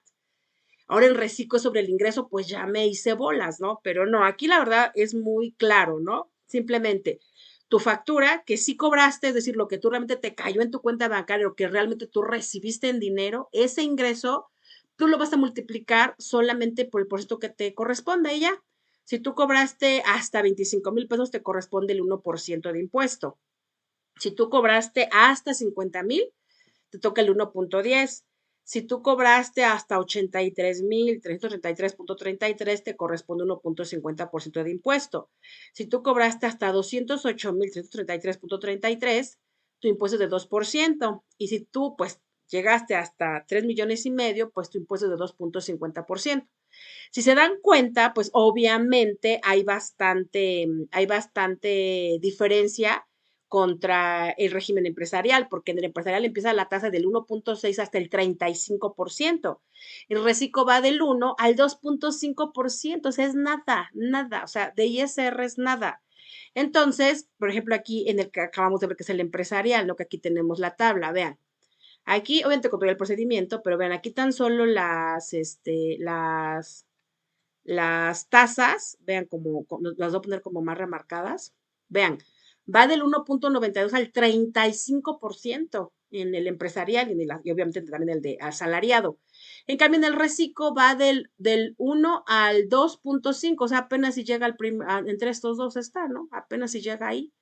ahora en reciclo es sobre el ingreso, pues ya me hice bolas, ¿no? Pero no, aquí la verdad es muy claro, ¿no? Simplemente tu factura que sí cobraste, es decir, lo que tú realmente te cayó en tu cuenta bancaria, lo que realmente tú recibiste en dinero, ese ingreso tú lo vas a multiplicar solamente por el porcentaje que te corresponde y ya. Si tú cobraste hasta 25,000 pesos, te corresponde el 1% de impuesto. Si tú cobraste hasta 50,000, te toca el 1.10. Si tú cobraste hasta 83,333.33, te corresponde 1.50% de impuesto. Si tú cobraste hasta 208,333.33, tu impuesto es de 2%. Y si tú, pues, llegaste hasta 3,5 millones, pues tu impuesto es de 2.50%. Si se dan cuenta, pues obviamente hay bastante diferencia contra el régimen empresarial, porque en el empresarial empieza la tasa del 1.6 hasta el 35%. El reciclo va del 1 al 2.5%, o sea, es nada, nada, o sea, de ISR es nada. Entonces, por ejemplo, aquí en el que acabamos de ver que es el empresarial, lo que aquí tenemos la tabla, vean. Aquí, obviamente, copié el procedimiento, pero vean, aquí tan solo las tasas, vean las voy a poner como más remarcadas. Vean, va del 1.92 al 35% en el empresarial y obviamente también el de asalariado. En cambio, en el reciclo va del 1 al 2.5, o sea, apenas si llega entre estos dos está, ¿no? Apenas si llega ahí.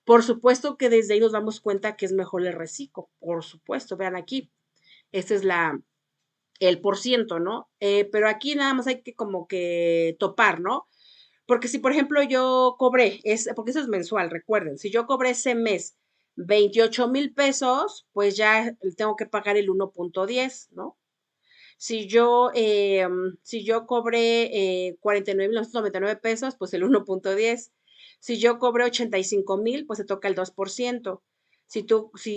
Por supuesto que desde ahí nos damos cuenta que es mejor el reciclo, por supuesto, vean aquí. Esta es el por ciento, ¿no? Pero aquí nada más hay que como que topar, ¿no? Porque si, por ejemplo, yo cobré, porque eso es mensual, recuerden, si yo cobré ese mes 28,000 pesos, pues ya tengo que pagar el 1.10, ¿no? Si yo cobré 49,999 pesos, pues el 1.10. Si yo cobré 85,000, pues se toca el 2%. Si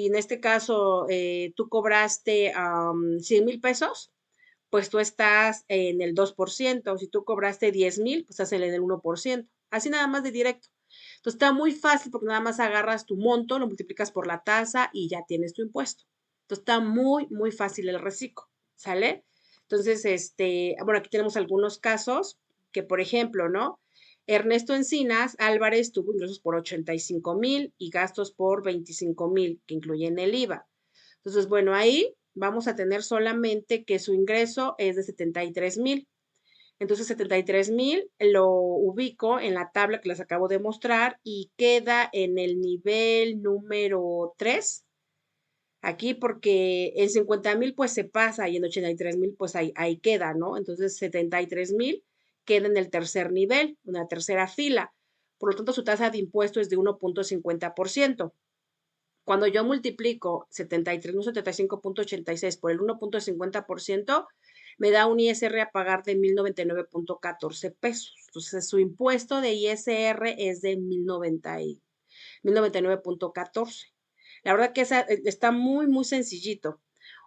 en este caso tú cobraste 100,000 pesos, pues tú estás en el 2%. Si tú cobraste 10,000, pues estás en el 1%. Así nada más de directo. Entonces está muy fácil porque nada más agarras tu monto, lo multiplicas por la tasa y ya tienes tu impuesto. Entonces está muy, muy fácil el reciclo, ¿sale? Entonces, bueno, aquí tenemos algunos casos que, por ejemplo, ¿no? Ernesto Encinas Álvarez tuvo ingresos por 85,000 y gastos por 25,000, que incluyen el IVA. Entonces, bueno, ahí vamos a tener solamente que su ingreso es de 73,000. Entonces, 73,000 lo ubico en la tabla que les acabo de mostrar y queda en el nivel número 3. Aquí porque en 50,000 pues se pasa y en 83,000 pues ahí queda, ¿no? Entonces 73,000 queda en el tercer nivel, en la tercera fila. Por lo tanto, su tasa de impuesto es de 1.50%. Cuando yo multiplico 73,75.86 por el 1.50%, me da un ISR a pagar de 1,099.14 pesos. Entonces, su impuesto de ISR es de 1,099.14. La verdad que está muy, muy sencillito.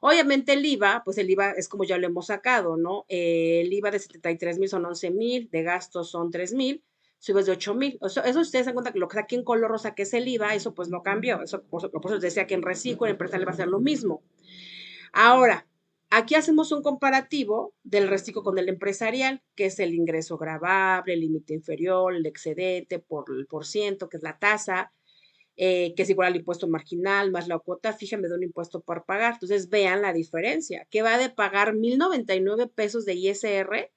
Obviamente el IVA, pues el IVA es como ya lo hemos sacado, ¿no? El IVA de 73,000 son 11,000, de gastos son 3,000, subes de 8,000. Eso ustedes se dan cuenta que lo que está aquí en color rosa, que es el IVA, eso pues no cambió. Eso, por eso les decía que en reciclo, en empresarial va a ser lo mismo. Ahora, aquí hacemos un comparativo del reciclo con el empresarial, que es el ingreso gravable, el límite inferior, el excedente por el porciento, que es la tasa, que es igual al impuesto marginal más la cuota fija de un impuesto por pagar. Entonces, vean la diferencia, que va de pagar 1,099 pesos de ISR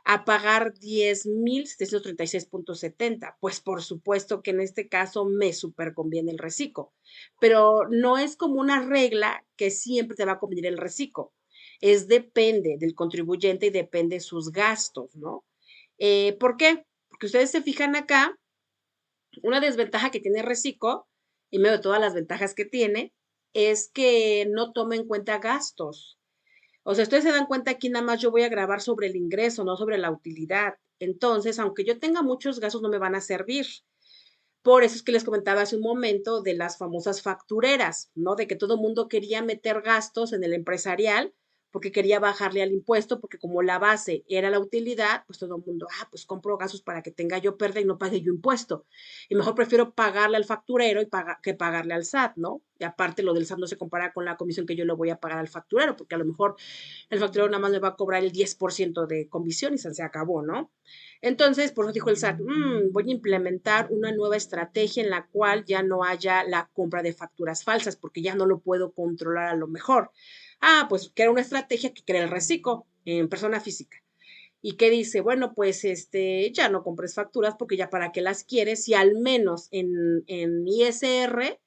a pagar 10,736,70. Pues por supuesto que en este caso me súper conviene el reciclo, pero no es como una regla que siempre te va a convenir el reciclo. Es depende del contribuyente y depende de sus gastos, ¿no? ¿Por qué? Porque ustedes se fijan acá, una desventaja que tiene Reciclo, y medio de todas las ventajas que tiene, es que no toma en cuenta gastos. O sea, ustedes se dan cuenta aquí nada más yo voy a grabar sobre el ingreso, no sobre la utilidad. Entonces, aunque yo tenga muchos gastos, no me van a servir. Por eso es que les comentaba hace un momento de las famosas factureras, ¿no? De que todo el mundo quería meter gastos en el empresarial porque quería bajarle al impuesto, porque como la base era la utilidad, pues todo el mundo, pues compro gastos para que tenga yo pérdida y no pague yo impuesto. Y mejor prefiero pagarle al facturero que pagarle al SAT, ¿no? Y aparte lo del SAT no se compara con la comisión que yo le voy a pagar al facturero, porque a lo mejor el facturero nada más me va a cobrar el 10% de comisión y se acabó, ¿no? Entonces, por eso dijo el SAT, voy a implementar una nueva estrategia en la cual ya no haya la compra de facturas falsas, porque ya no lo puedo controlar a lo mejor. Pues que era una estrategia que crea el reciclo en persona física. Y que dice, bueno, pues ya no compres facturas porque ya para qué las quieres, y al menos en ISR,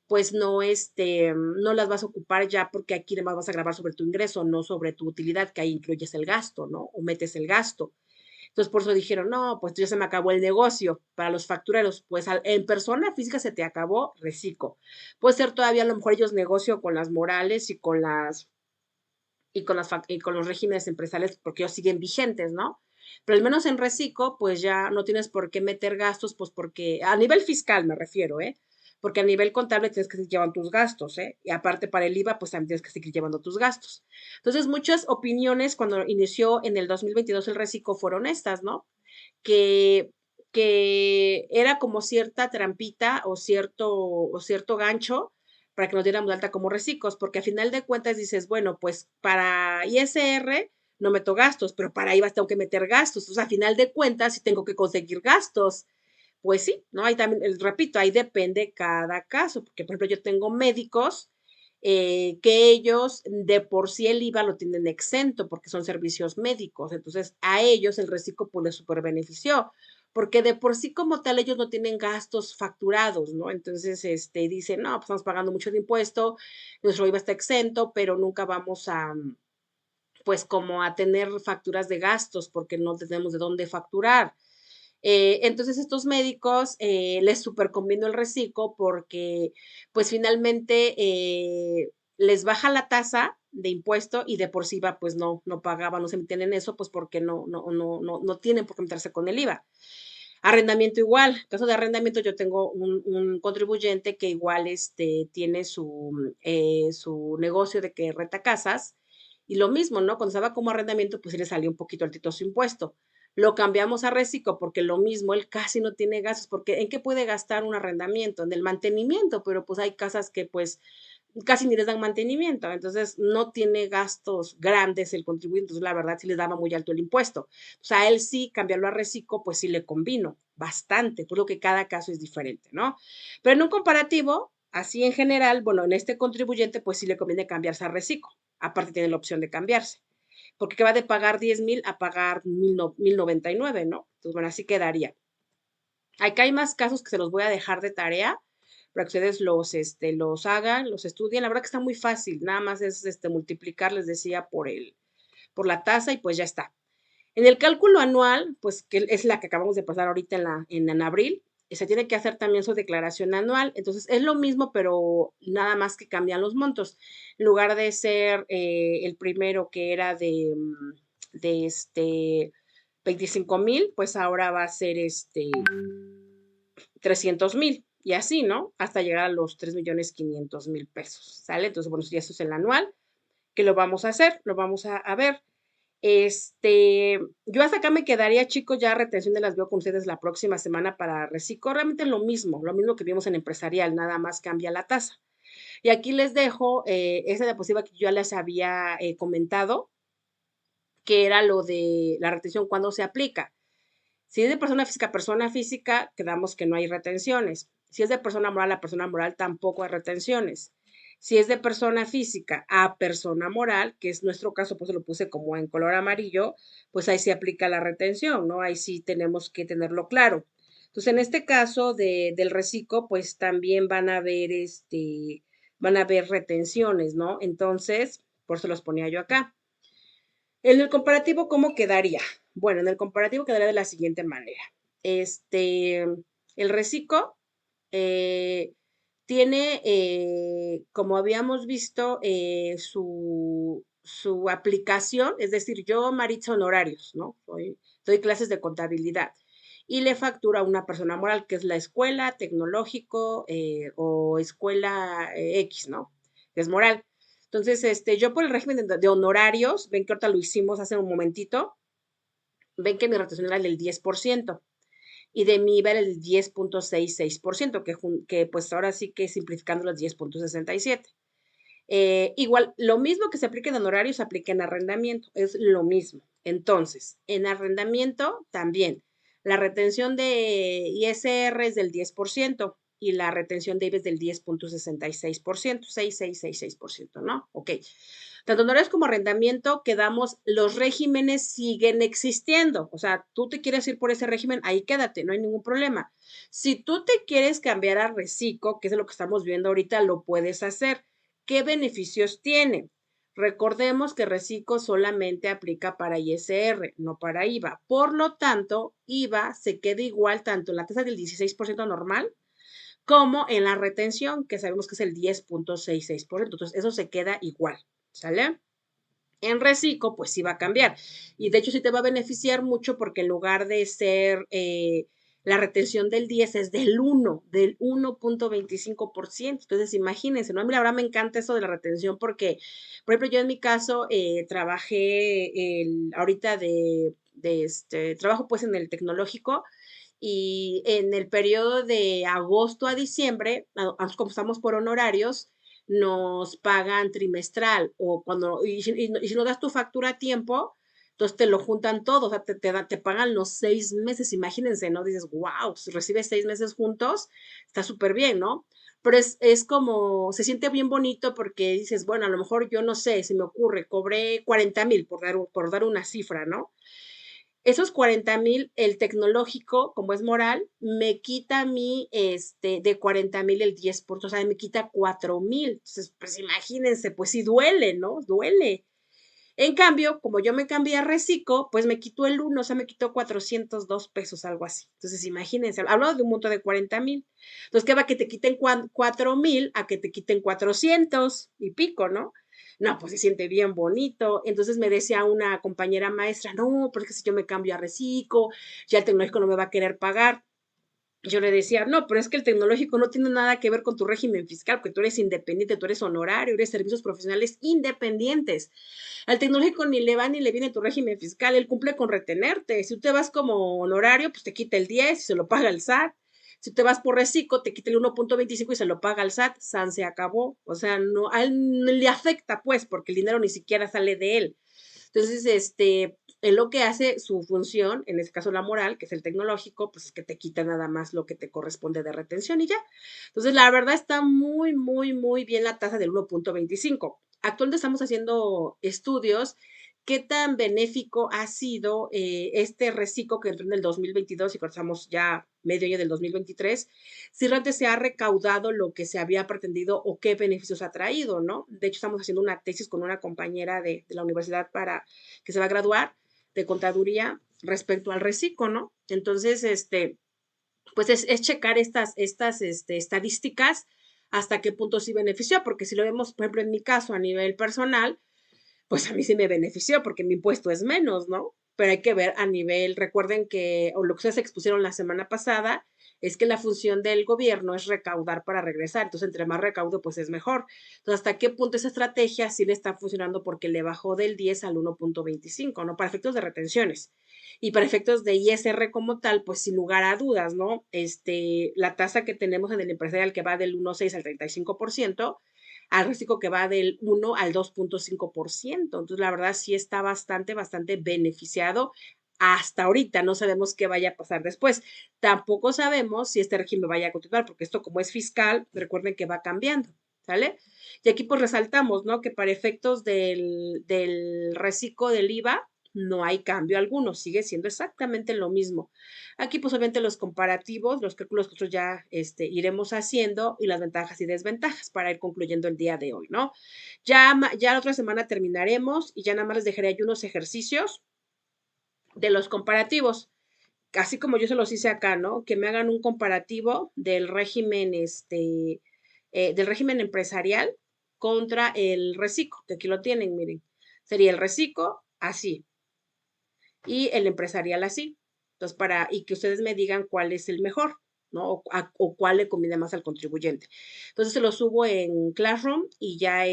pues no las vas a ocupar ya porque aquí además vas a grabar sobre tu ingreso, no sobre tu utilidad, que ahí incluyes el gasto, ¿no? O metes el gasto. Entonces, por eso dijeron, no, pues ya se me acabó el negocio para los factureros. Pues en persona física se te acabó, reciclo. Puede ser todavía a lo mejor ellos negocio con las morales y con los regímenes empresariales porque ellos siguen vigentes, ¿no? Pero al menos en reciclo, pues ya no tienes por qué meter gastos, pues porque, a nivel fiscal me refiero, ¿eh? Porque a nivel contable tienes que seguir llevando tus gastos, ¿eh? Y aparte para el IVA, pues también tienes que seguir llevando tus gastos. Entonces, muchas opiniones cuando inició en el 2022 el reciclo fueron estas, ¿no? Que, que era como cierta trampita o cierto gancho para que nos diéramos de alta como reciclos, porque a final de cuentas dices, bueno, pues para ISR no meto gastos, pero para IVA tengo que meter gastos. O sea, a final de cuentas, si tengo que conseguir gastos, pues sí, ¿no? Ahí también, repito, ahí depende cada caso, porque por ejemplo yo tengo médicos que ellos de por sí el IVA lo tienen exento porque son servicios médicos, entonces a ellos el reciclo pues les super benefició, porque de por sí como tal ellos no tienen gastos facturados, ¿no? Entonces, dicen, no, pues estamos pagando mucho de impuesto, nuestro IVA está exento, pero nunca vamos a, pues como a tener facturas de gastos porque no tenemos de dónde facturar. Entonces, estos médicos les super convino el reciclo porque, pues finalmente les baja la tasa de impuesto y de por sí IVA, pues no pagaban, no se metían en eso, pues porque no tienen por qué meterse con el IVA. Arrendamiento igual, en caso de arrendamiento yo tengo un contribuyente que igual tiene su negocio de que renta casas y lo mismo, ¿no? Cuando estaba como arrendamiento, pues sí le salió un poquito altito su impuesto. Lo cambiamos a reciclo porque lo mismo, él casi no tiene gastos, porque ¿en qué puede gastar un arrendamiento? En el mantenimiento, pero pues hay casas que pues casi ni les dan mantenimiento, entonces no tiene gastos grandes el contribuyente, entonces la verdad sí les daba muy alto el impuesto. O sea, a él sí, cambiarlo a reciclo, pues sí le convino bastante, por lo que cada caso es diferente, ¿no? Pero en un comparativo, así en general, bueno, en este contribuyente, pues sí le conviene cambiarse a reciclo, aparte tiene la opción de cambiarse, porque que va de pagar 10,000 a pagar 1,099, ¿no? Entonces, bueno, así quedaría. Acá hay más casos que se los voy a dejar de tarea para que ustedes los hagan, los estudien. La verdad que está muy fácil, nada más es multiplicar, les decía, por la tasa y pues ya está. En el cálculo anual, pues que es la que acabamos de pasar ahorita en abril, se tiene que hacer también su declaración anual. Entonces es lo mismo, pero nada más que cambian los montos. En lugar de ser el primero que era de 25,000, pues ahora va a ser 300,000 y así, ¿no? Hasta llegar a los 3,500,000 pesos, ¿sale? Entonces, bueno, ya eso es el anual. que lo vamos a hacer, lo vamos a ver. Yo hasta acá me quedaría, chicos, ya retención de las veo con ustedes la próxima semana para reciclo. Realmente lo mismo que vimos en empresarial, nada más cambia la tasa. Y aquí les dejo esa diapositiva que yo ya les había comentado, que era lo de la retención cuando se aplica. Si es de persona física, quedamos que no hay retenciones. Si es de persona moral a persona moral, tampoco hay retenciones. Si es de persona física a persona moral, que es nuestro caso, pues lo puse como en color amarillo, pues ahí se aplica la retención, ¿no? Ahí sí tenemos que tenerlo claro. Entonces, en este caso del reciclo, pues también van a haber retenciones, ¿no? Entonces, por eso los ponía yo acá. En el comparativo, ¿cómo quedaría? Bueno, en el comparativo quedaría de la siguiente manera. El reciclo tiene, como habíamos visto, su aplicación, es decir, yo, Maritza, honorarios, ¿no? Doy clases de contabilidad y le factura a una persona moral, que es la escuela, tecnológico o escuela X, ¿no? Que es moral. Entonces, yo por el régimen de honorarios, ven que ahorita lo hicimos hace un momentito, ven que mi retención era del 10% y de mi IVA era el 10.66%, que pues ahora sí que simplificando los 10.67. Igual, lo mismo que se aplica en honorarios, se aplica en arrendamiento, es lo mismo. Entonces, en arrendamiento también, la retención de ISR es del 10% y la retención de IVA es del 10.66%, 6666%, ¿no? Ok. Tanto honorarios como arrendamiento, quedamos, los regímenes siguen existiendo. O sea, tú te quieres ir por ese régimen, ahí quédate, no hay ningún problema. Si tú te quieres cambiar a reciclo, que es lo que estamos viendo ahorita, lo puedes hacer. ¿Qué beneficios tiene? Recordemos que reciclo solamente aplica para ISR, no para IVA. Por lo tanto, IVA se queda igual tanto en la tasa del 16% normal como en la retención, que sabemos que es el 10.66%. Entonces, eso se queda igual, ¿sale? En reciclo, pues sí va a cambiar. Y de hecho, sí te va a beneficiar mucho porque en lugar de ser la retención del 10 es del 1.25%. Entonces, imagínense, ¿no? A mí la verdad me encanta eso de la retención porque, por ejemplo, yo en mi caso trabajé ahorita trabajo pues en el tecnológico y en el periodo de agosto a diciembre, como estamos por honorarios, nos pagan trimestral y si no das tu factura a tiempo, entonces te lo juntan todo, o sea, te pagan los 6 meses, imagínense, ¿no? Dices, wow, si recibes 6 meses juntos, está súper bien, ¿no? Pero es como, se siente bien bonito porque dices, bueno, a lo mejor yo no sé, se me ocurre, cobré 40,000 por dar una cifra, ¿no? Esos 40,000, el tecnológico, como es moral, me quita a mí de 40,000 el 10%, o sea, me quita 4,000. Entonces, pues imagínense, pues sí duele, ¿no? Duele. En cambio, como yo me cambié a reciclo, pues me quitó el 1, o sea, me quitó 402 pesos, algo así. Entonces, imagínense, hablo de un monto de 40,000. Entonces, ¿qué va? Que te quiten 4,000 a que te quiten 400 y pico, ¿no? No, pues se siente bien bonito. Entonces me decía una compañera maestra, no, porque si yo me cambio a reciclo, ya el tecnológico no me va a querer pagar. Yo le decía, no, pero es que el tecnológico no tiene nada que ver con tu régimen fiscal, porque tú eres independiente, tú eres honorario, eres servicios profesionales independientes. Al tecnológico ni le va ni le viene tu régimen fiscal, él cumple con retenerte. Si tú te vas como honorario, pues te quita el 10 y se lo paga el SAT. Si te vas por reciclo, te quita el 1.25 y se lo paga el SAT, SAN se acabó. O sea, no, a él no le afecta, pues, porque el dinero ni siquiera sale de él. Entonces, es lo que hace su función, en este caso la moral, que es el tecnológico, pues es que te quita nada más lo que te corresponde de retención y ya. Entonces, la verdad está muy, muy, muy bien la tasa del 1.25. Actualmente estamos haciendo estudios qué tan benéfico ha sido este reciclo que entró en el 2022 y cuando estamos ya medio año del 2023, si realmente se ha recaudado lo que se había pretendido o qué beneficios ha traído, ¿no? De hecho, estamos haciendo una tesis con una compañera de la universidad que se va a graduar de contaduría respecto al reciclo, ¿no? Entonces, pues es checar estas estadísticas hasta qué punto sí benefició, porque si lo vemos, por ejemplo, en mi caso a nivel personal, pues a mí sí me benefició porque mi impuesto es menos, ¿no? Pero hay que ver a nivel, recuerden que, o lo que ustedes expusieron la semana pasada, es que la función del gobierno es recaudar para regresar, entonces entre más recaudo, pues es mejor. Entonces, ¿hasta qué punto esa estrategia sí le está funcionando porque le bajó del 10 al 1.25, ¿no? Para efectos de retenciones. Y para efectos de ISR como tal, pues sin lugar a dudas, ¿no? La tasa que tenemos en el empresarial que va del 1.6 al 35%, al reciclo que va del 1 al 2.5%. Entonces, la verdad sí está bastante beneficiado hasta ahorita. No sabemos qué vaya a pasar después. Tampoco sabemos si este régimen vaya a continuar, porque esto como es fiscal, recuerden que va cambiando, ¿sale? Y aquí pues resaltamos, ¿no? Que para efectos del reciclo del IVA, no hay cambio alguno, sigue siendo exactamente lo mismo. Aquí pues obviamente los comparativos, los cálculos que nosotros ya iremos haciendo y las ventajas y desventajas para ir concluyendo el día de hoy, ¿no? Ya la otra semana terminaremos y ya nada más les dejaré ahí unos ejercicios de los comparativos, así como yo se los hice acá, ¿no? Que me hagan un comparativo del régimen, del régimen empresarial contra el reciclo, que aquí lo tienen, miren. Sería el reciclo así y el empresarial así. Entonces, y que ustedes me digan cuál es el mejor, ¿no? O cuál le conviene más al contribuyente. Entonces, se lo subo en Classroom y ya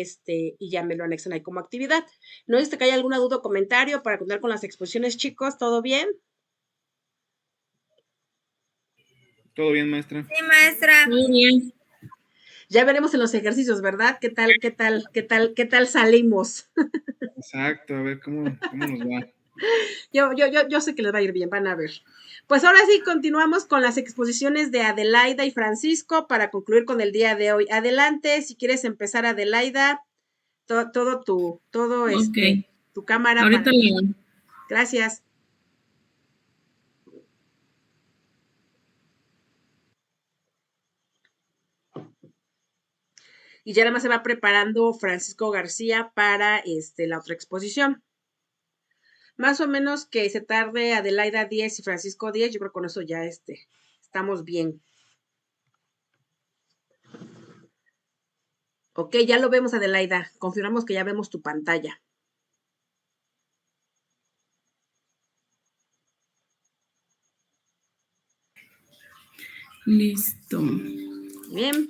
me lo anexan ahí como actividad. No sé si que hay alguna duda o comentario para contar con las exposiciones, chicos. ¿Todo bien? Todo bien, maestra. Sí, maestra. Muy bien. Ya veremos en los ejercicios, ¿verdad? ¿Qué tal salimos? Exacto, a ver cómo nos va. Yo sé que les va a ir bien, van a ver. Pues ahora sí, continuamos con las exposiciones de Adelaida y Francisco para concluir con el día de hoy. Adelante, si quieres empezar, Adelaida, Ok. tu cámara. Ahorita leo. Gracias. Y ya nada más se va preparando Francisco García para la otra exposición. Más o menos que se tarde Adelaida 10 y Francisco 10, yo creo que con eso ya estamos bien. Ok, ya lo vemos, Adelaida. Confirmamos que ya vemos tu pantalla. Listo. Bien.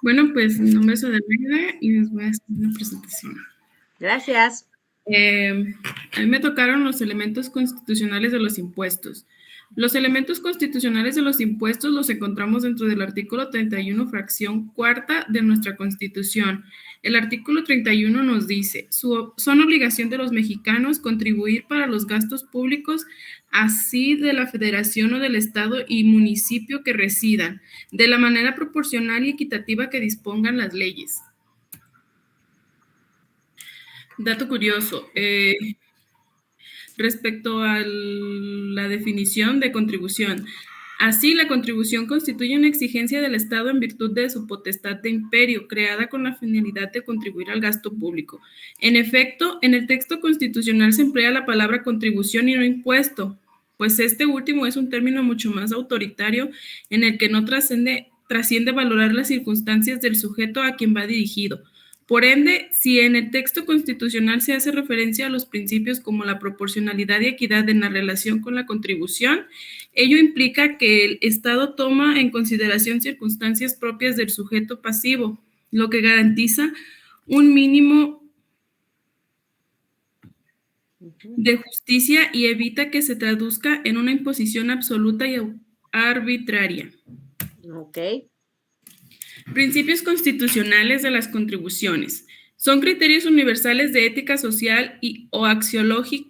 Bueno, pues mi nombre es Adelaida y les voy a hacer una presentación. Gracias. A mí me tocaron los elementos constitucionales de los impuestos. Los elementos constitucionales de los impuestos los encontramos dentro del artículo 31, fracción cuarta de nuestra Constitución. El artículo 31 nos dice, son obligación de los mexicanos contribuir para los gastos públicos, así de la federación o del estado y municipio que residan, de la manera proporcional y equitativa que dispongan las leyes. Dato curioso, respecto a la definición de contribución. Así, la contribución constituye una exigencia del Estado en virtud de su potestad de imperio, creada con la finalidad de contribuir al gasto público. En efecto, en el texto constitucional se emplea la palabra contribución y no impuesto, pues este último es un término mucho más autoritario en el que no trasciende valorar las circunstancias del sujeto a quien va dirigido. Por ende, si en el texto constitucional se hace referencia a los principios como la proporcionalidad y equidad en la relación con la contribución, ello implica que el Estado toma en consideración circunstancias propias del sujeto pasivo, lo que garantiza un mínimo de justicia y evita que se traduzca en una imposición absoluta y arbitraria. Ok. Principios constitucionales de las contribuciones. Son criterios universales de ética social o axiología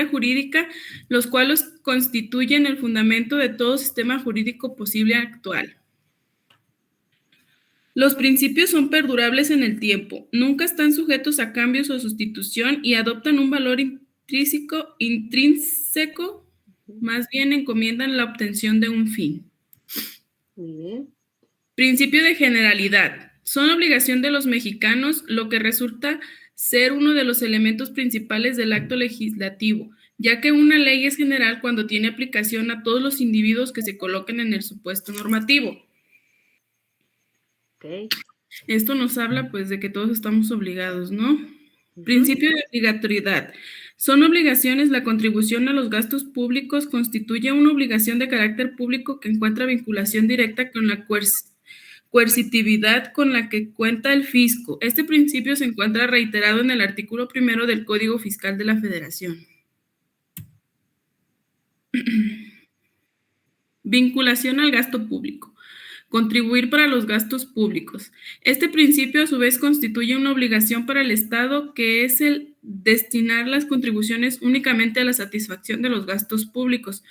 jurídica, los cuales constituyen el fundamento de todo sistema jurídico posible actual. Los principios son perdurables en el tiempo, nunca están sujetos a cambios o sustitución y adoptan un valor intrínseco, más bien encomiendan la obtención de un fin. Muy bien. Principio de generalidad. Son obligación de los mexicanos, lo que resulta ser uno de los elementos principales del acto legislativo, ya que una ley es general cuando tiene aplicación a todos los individuos que se coloquen en el supuesto normativo. Ok. Esto nos habla pues de que todos estamos obligados, ¿no? Ujú. Principio de obligatoriedad. Son obligaciones, la contribución a los gastos públicos constituye una obligación de carácter público que encuentra vinculación directa con la coercitividad con la que cuenta el fisco. Este principio se encuentra reiterado en el artículo 1 del Código Fiscal de la Federación. Vinculación al gasto público. Contribuir para los gastos públicos. Este principio a su vez constituye una obligación para el Estado, que es el destinar las contribuciones únicamente a la satisfacción de los gastos públicos,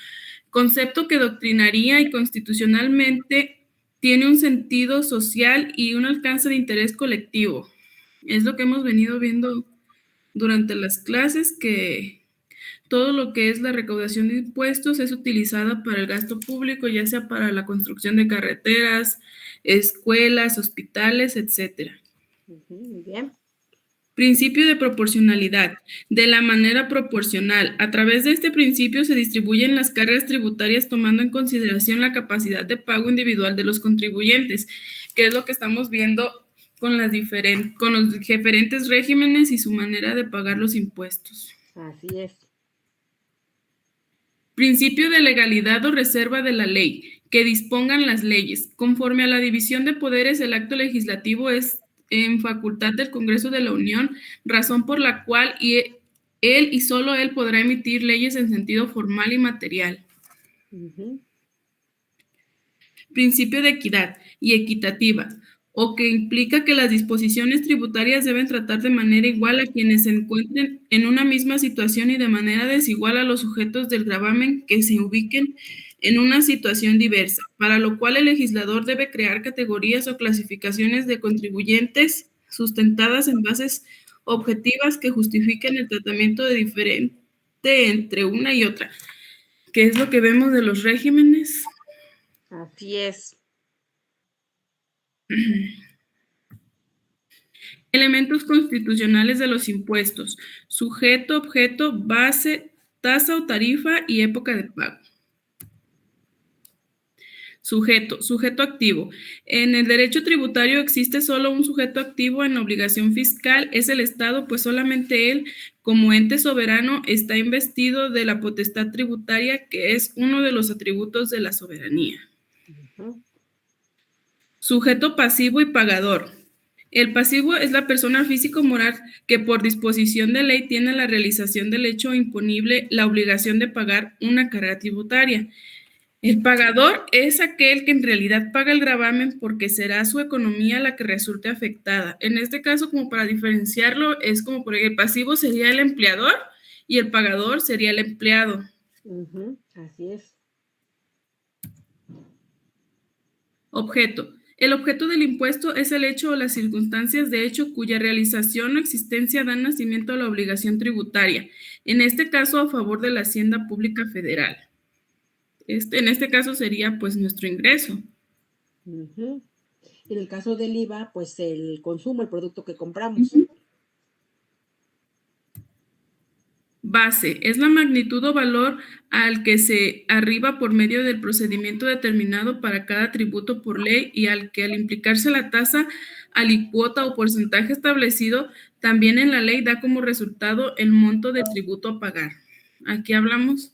concepto que doctrinaria y constitucionalmente tiene un sentido social y un alcance de interés colectivo. Es lo que hemos venido viendo durante las clases, que todo lo que es la recaudación de impuestos es utilizada para el gasto público, ya sea para la construcción de carreteras, escuelas, hospitales, etcétera. Muy bien. Principio de proporcionalidad. De la manera proporcional. A través de este principio se distribuyen las cargas tributarias tomando en consideración la capacidad de pago individual de los contribuyentes, que es lo que estamos viendo con los diferentes regímenes y su manera de pagar los impuestos. Así es. Principio de legalidad o reserva de la ley, que dispongan las leyes. Conforme a la división de poderes, el acto legislativo es en facultad del Congreso de la Unión, razón por la cual él y solo él podrá emitir leyes en sentido formal y material. Ujú. Principio de equidad y equitativa, o que implica que las disposiciones tributarias deben tratar de manera igual a quienes se encuentren en una misma situación y de manera desigual a los sujetos del gravamen que se ubiquen en una situación diversa, para lo cual el legislador debe crear categorías o clasificaciones de contribuyentes sustentadas en bases objetivas que justifiquen el tratamiento de diferente entre una y otra, que es lo que vemos de los regímenes. Así es. Elementos constitucionales de los impuestos: sujeto, objeto, base, tasa o tarifa y época de pago. Sujeto activo. En el derecho tributario existe solo un sujeto activo en la obligación fiscal, es el Estado, pues solamente él, como ente soberano, está investido de la potestad tributaria, que es uno de los atributos de la soberanía. Ujú. Sujeto pasivo y pagador. El pasivo es la persona física o moral que por disposición de ley tiene la realización del hecho imponible la obligación de pagar una carga tributaria. El pagador es aquel que en realidad paga el gravamen porque será su economía la que resulte afectada. En este caso, como para diferenciarlo, es como por ejemplo, el pasivo sería el empleador y el pagador sería el empleado. Ujú. Así es. Objeto. El objeto del impuesto es el hecho o las circunstancias de hecho cuya realización o existencia dan nacimiento a la obligación tributaria, en este caso a favor de la Hacienda Pública Federal. En este caso sería pues nuestro ingreso. Ujú. En el caso del IVA, pues el consumo, el producto que compramos. Base es la magnitud o valor al que se arriba por medio del procedimiento determinado para cada tributo por ley y al que al implicarse la tasa, alicuota o porcentaje establecido, también en la ley da como resultado el monto del tributo a pagar. Aquí hablamos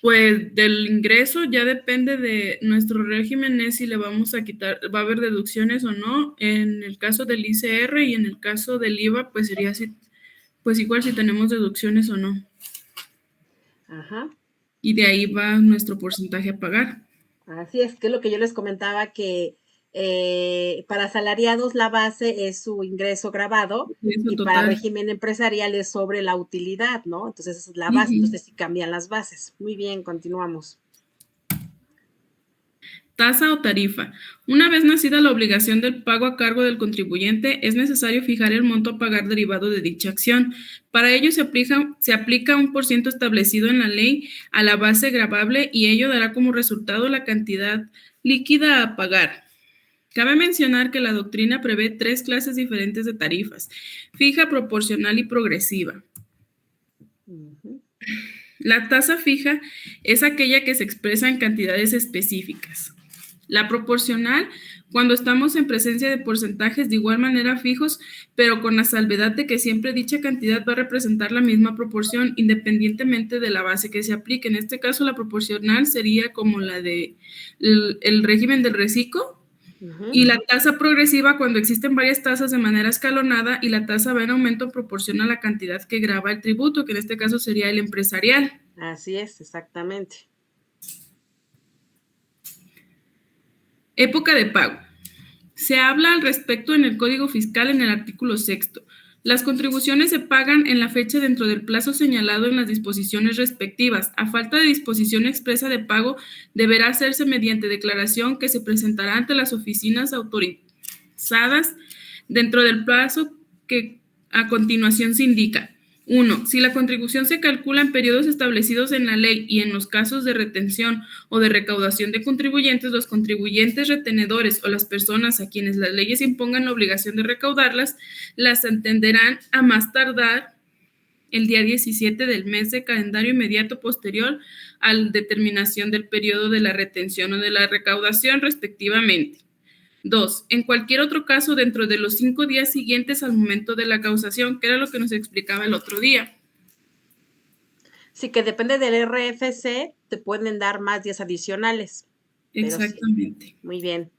pues del ingreso, ya depende de nuestro régimen, es si le vamos a quitar, va a haber deducciones o no. En el caso del ICR y en el caso del IVA, pues sería así. Pues igual si tenemos deducciones o no. Ajá. Y de ahí va nuestro porcentaje a pagar. Así es, que es lo que yo les comentaba, que para asalariados la base es su ingreso grabado Eso y para total. régimen empresarial es sobre la utilidad, ¿no? Entonces esa es la base, entonces sí cambian las bases. Muy bien, continuamos. Tasa o tarifa. Una vez nacida la obligación del pago a cargo del contribuyente, es necesario fijar el monto a pagar derivado de dicha acción. Para ello se aplica un porciento establecido en la ley a la base gravable y ello dará como resultado la cantidad líquida a pagar. Cabe mencionar que la doctrina prevé 3 clases diferentes de tarifas: fija, proporcional y progresiva. Ujú. La tasa fija es aquella que se expresa en cantidades específicas. La proporcional, cuando estamos en presencia de porcentajes de igual manera fijos, pero con la salvedad de que siempre dicha cantidad va a representar la misma proporción independientemente de la base que se aplique. En este caso, la proporcional sería como la de el régimen del reciclo. Y la tasa progresiva cuando existen varias tasas de manera escalonada y la tasa va en aumento proporciona a la cantidad que grava el tributo, que en este caso sería el empresarial. Así es, exactamente. Época de pago. Se habla al respecto en el Código Fiscal en el artículo 6º. Las contribuciones se pagan en la fecha dentro del plazo señalado en las disposiciones respectivas. A falta de disposición expresa de pago, deberá hacerse mediante declaración que se presentará ante las oficinas autorizadas dentro del plazo que a continuación se indica. 1. Si la contribución se calcula en periodos establecidos en la ley y en los casos de retención o de recaudación de contribuyentes, los contribuyentes retenedores o las personas a quienes las leyes impongan la obligación de recaudarlas, las entenderán a más tardar el día 17 del mes de calendario inmediato posterior a la determinación del periodo de la retención o de la recaudación, respectivamente. 2. En cualquier otro caso, dentro de los 5 días siguientes al momento de la causación, que era lo que nos explicaba el otro día. Sí, que depende del RFC, te pueden dar más días adicionales. Exactamente. Sí. Muy bien.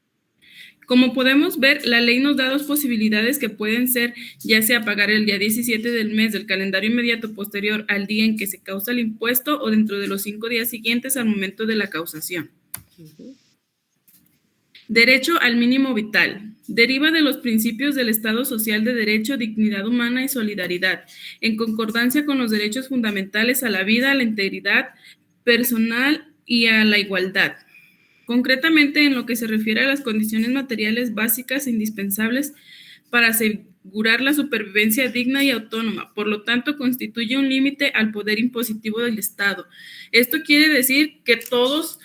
Como podemos ver, la ley nos da dos posibilidades que pueden ser ya sea pagar el día 17 del mes del calendario inmediato posterior al día en que se causa el impuesto o dentro de los 5 días siguientes al momento de la causación. Derecho al mínimo vital. Deriva de los principios del Estado social de derecho, dignidad humana y solidaridad, en concordancia con los derechos fundamentales a la vida, a la integridad personal y a la igualdad. Concretamente, en lo que se refiere a las condiciones materiales básicas e indispensables para asegurar la supervivencia digna y autónoma. Por lo tanto, constituye un límite al poder impositivo del Estado. Esto quiere decir que todos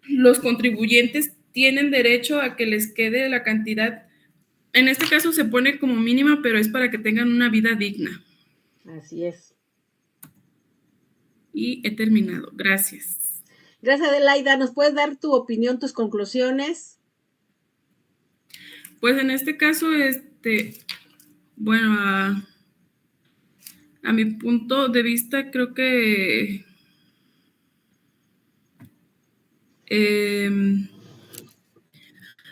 los contribuyentes tienen derecho a que les quede la cantidad, en este caso se pone como mínima, pero es para que tengan una vida digna. Así es. Y he terminado. Gracias. Gracias, Adelaida. ¿Nos puedes dar tu opinión, tus conclusiones? Pues en este caso, bueno, a mi punto de vista, creo que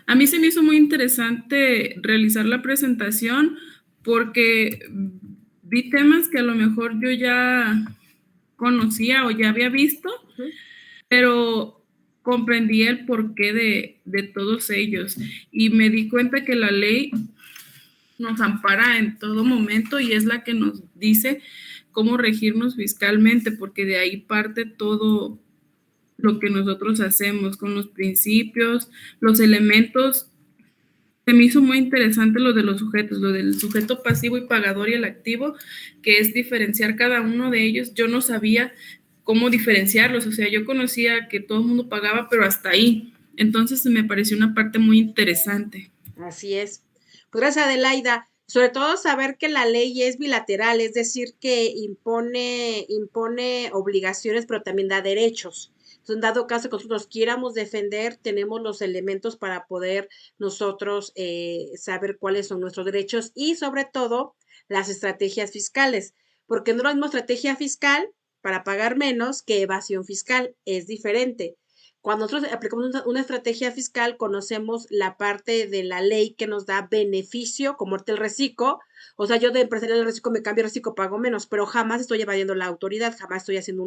a mí se me hizo muy interesante realizar la presentación porque vi temas que a lo mejor yo ya conocía o ya había visto, pero comprendí el porqué de todos ellos y me di cuenta que la ley nos ampara en todo momento y es la que nos dice cómo regirnos fiscalmente, porque de ahí parte todo lo que nosotros hacemos con los principios, los elementos. Se me hizo muy interesante lo de los sujetos, lo del sujeto pasivo y pagador y el activo, que es diferenciar cada uno de ellos. Yo no sabía cómo diferenciarlos, o sea, yo conocía que todo el mundo pagaba, pero hasta ahí. Entonces me pareció una parte muy interesante. Así es. Pues gracias, Adelaida. Sobre todo saber que la ley es bilateral, es decir, que impone obligaciones, pero también da derechos. Entonces, en dado caso que nosotros quieramos defender, tenemos los elementos para poder nosotros saber cuáles son nuestros derechos y sobre todo las estrategias fiscales, porque no es la misma estrategia fiscal para pagar menos que evasión fiscal, es diferente. Cuando nosotros aplicamos una estrategia fiscal, conocemos la parte de la ley que nos da beneficio, como el reciclo. O sea, yo de empresario del reciclo me cambio reciclo, pago menos, pero jamás estoy evadiendo la autoridad, jamás estoy haciendo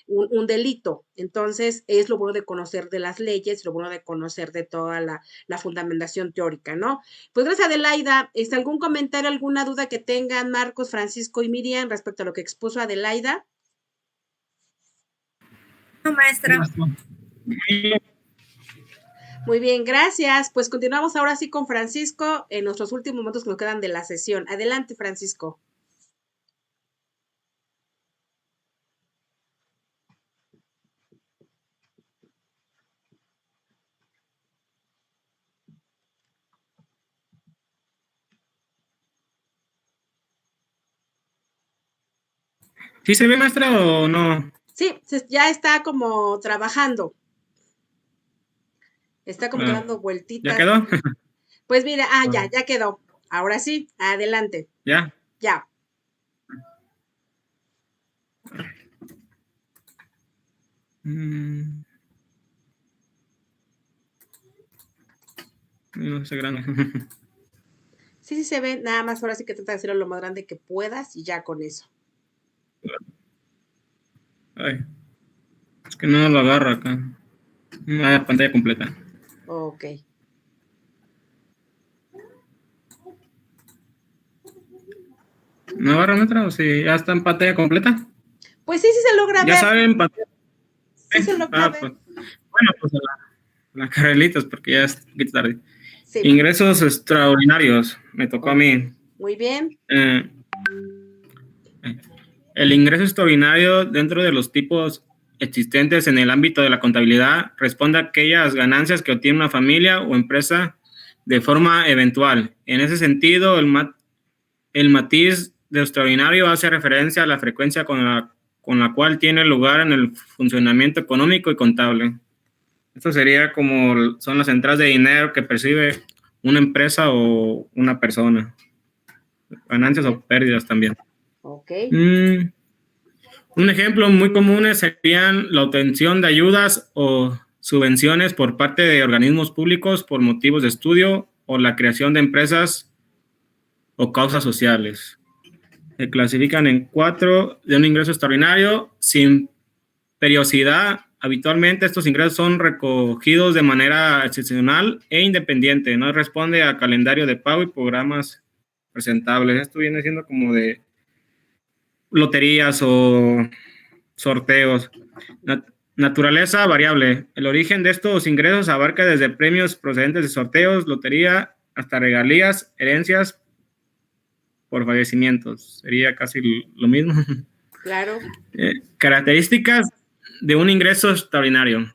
un delito. Entonces, es lo bueno de conocer de las leyes, lo bueno de conocer de toda la fundamentación teórica, ¿no? Pues gracias, Adelaida. ¿Algún comentario, alguna duda que tengan Marcos, Francisco y Miriam respecto a lo que expuso Adelaida? No, maestra. Muy bien, gracias. Pues continuamos ahora sí con Francisco en nuestros últimos momentos que nos quedan de la sesión. Adelante, Francisco. ¿Sí se ve, maestra, o no? Sí, ya está como trabajando. Está como dando ¿Ya vueltitas. quedó? Pues mira, ya quedó. Ahora sí, adelante. ¿Ya? Ya. No sé, grande. Sí se ve, nada más ahora sí que trata de hacerlo lo más grande que puedas y ya con eso. Ay, es que no lo agarro acá. Pantalla completa. Ok. ¿No agarra, maestra? ¿O si ya está en pantalla completa? Pues sí se logra Ya ver. saben, pantalla. Sí se logra ver. Pues, bueno, pues la Carlitos, porque ya es un poquito tarde. Sí. Ingresos extraordinarios, me tocó a mí. Muy bien. El ingreso extraordinario dentro de los tipos existentes en el ámbito de la contabilidad responde a aquellas ganancias que obtiene una familia o empresa de forma eventual. En ese sentido, el matiz de extraordinario hace referencia a la frecuencia con la cual tiene lugar en el funcionamiento económico y contable. Esto sería como son las entradas de dinero que percibe una empresa o una persona. Ganancias o pérdidas también. Ok. Un ejemplo muy común serían la obtención de ayudas o subvenciones por parte de organismos públicos por motivos de estudio o la creación de empresas o causas sociales. Se clasifican en 4 de un ingreso extraordinario sin periodicidad. Habitualmente estos ingresos son recogidos de manera excepcional e independiente. No responde a calendario de pago y programas presentables. Esto viene siendo como de loterías o sorteos. Naturaleza variable. El origen de estos ingresos abarca desde premios procedentes de sorteos, lotería, hasta regalías, herencias por fallecimientos. Sería casi lo mismo. Claro. Características de un ingreso extraordinario.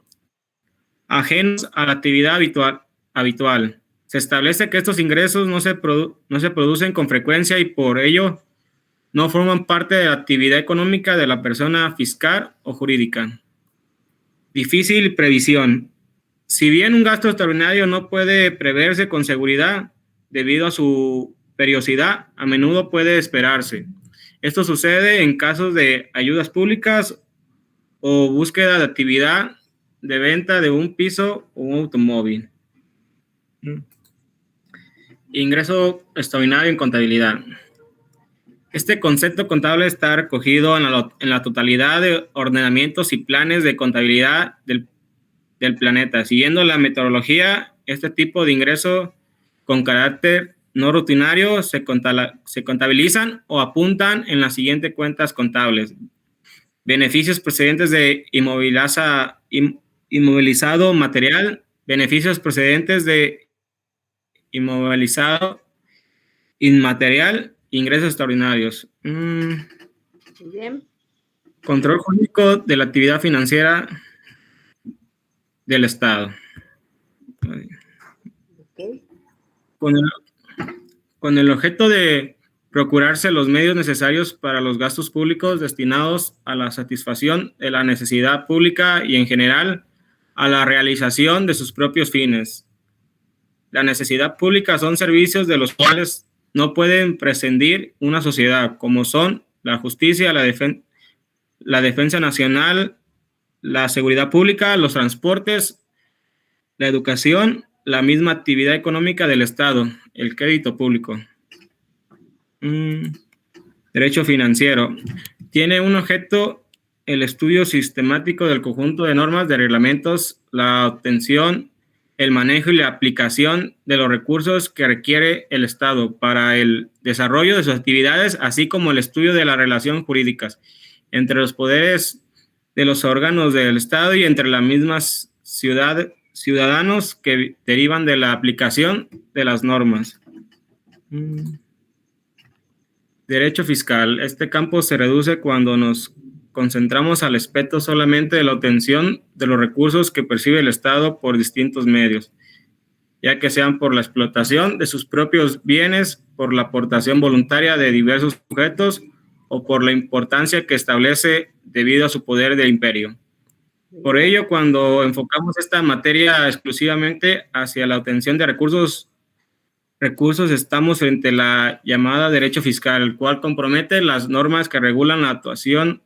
Ajenos a la actividad habitual. Se establece que estos ingresos no se producen con frecuencia y por ello no forman parte de la actividad económica de la persona fiscal o jurídica. Difícil previsión. Si bien un gasto extraordinario no puede preverse con seguridad debido a su periodicidad, a menudo puede esperarse. Esto sucede en casos de ayudas públicas o búsqueda de actividad de venta de un piso o un automóvil. Ingreso extraordinario en contabilidad. Este concepto contable está recogido en la totalidad de ordenamientos y planes de contabilidad del planeta. Siguiendo la metodología, este tipo de ingreso con carácter no rutinario se contabilizan o apuntan en las siguientes cuentas contables. Beneficios procedentes de inmovilizado material, beneficios procedentes de inmovilizado inmaterial, ingresos extraordinarios. Bien. Control jurídico de la actividad financiera del Estado. Okay. Con el objeto de procurarse los medios necesarios para los gastos públicos destinados a la satisfacción de la necesidad pública y en general a la realización de sus propios fines. La necesidad pública son servicios de los cuales no pueden prescindir una sociedad, como son la justicia, la defensa nacional, la seguridad pública, los transportes, la educación, la misma actividad económica del Estado, el crédito público. Derecho financiero. Tiene un objeto el estudio sistemático del conjunto de normas, de reglamentos, la obtención, el manejo y la aplicación de los recursos que requiere el Estado para el desarrollo de sus actividades, así como el estudio de las relaciones jurídicas entre los poderes de los órganos del Estado y entre las mismas ciudadanos que derivan de la aplicación de las normas. Derecho fiscal. Este campo se reduce cuando nos concentramos al aspecto solamente de la obtención de los recursos que percibe el Estado por distintos medios, ya que sean por la explotación de sus propios bienes, por la aportación voluntaria de diversos sujetos o por la importancia que establece debido a su poder de imperio. Por ello, cuando enfocamos esta materia exclusivamente hacia la obtención de recursos, estamos frente a la llamada derecho fiscal, el cual compromete las normas que regulan la actuación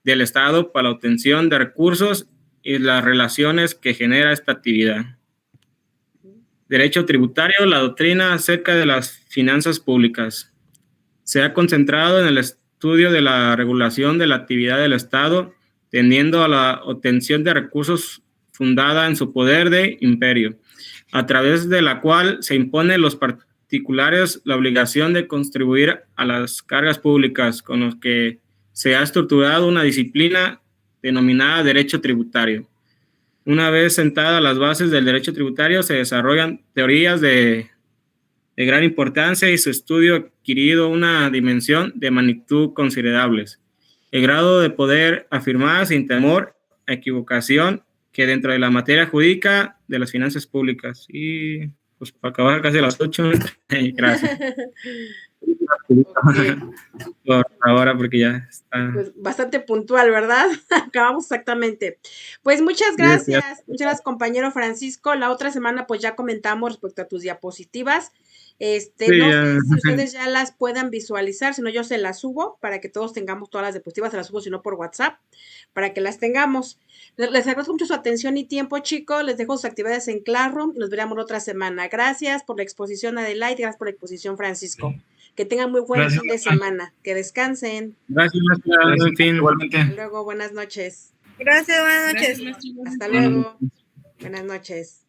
del Estado para la obtención de recursos y las relaciones que genera esta actividad. Derecho tributario, la doctrina acerca de las finanzas públicas. Se ha concentrado en el estudio de la regulación de la actividad del Estado, tendiendo a la obtención de recursos fundada en su poder de imperio, a través de la cual se impone a los particulares la obligación de contribuir a las cargas públicas, con los que se ha estructurado una disciplina denominada derecho tributario. Una vez sentadas las bases del derecho tributario, se desarrollan teorías de gran importancia y su estudio ha adquirido una dimensión de magnitud considerables. El grado de poder afirmar sin temor a equivocación que dentro de la materia jurídica de las finanzas públicas. Y pues para acabar casi a las 8. Gracias. Okay. Por ahora, porque ya está. Pues bastante puntual, ¿verdad? Acabamos exactamente. Pues muchas gracias. Muchas gracias, compañero Francisco. La otra semana pues ya comentamos respecto a tus diapositivas. No sé si ustedes ya las puedan visualizar, si no yo se las subo para que todos tengamos todas las diapositivas, se las subo si no por WhatsApp, para que las tengamos. Les agradezco mucho su atención y tiempo, chicos. Les dejo sus actividades en Classroom y nos veremos otra semana. Gracias por la exposición, Adelaide, gracias por la exposición, Francisco. Que tengan muy buen fin de semana. Que descansen. Gracias, en fin, igualmente. Hasta luego, buenas noches. Gracias, buenas noches. Gracias, maestro. Hasta luego. Buenas noches.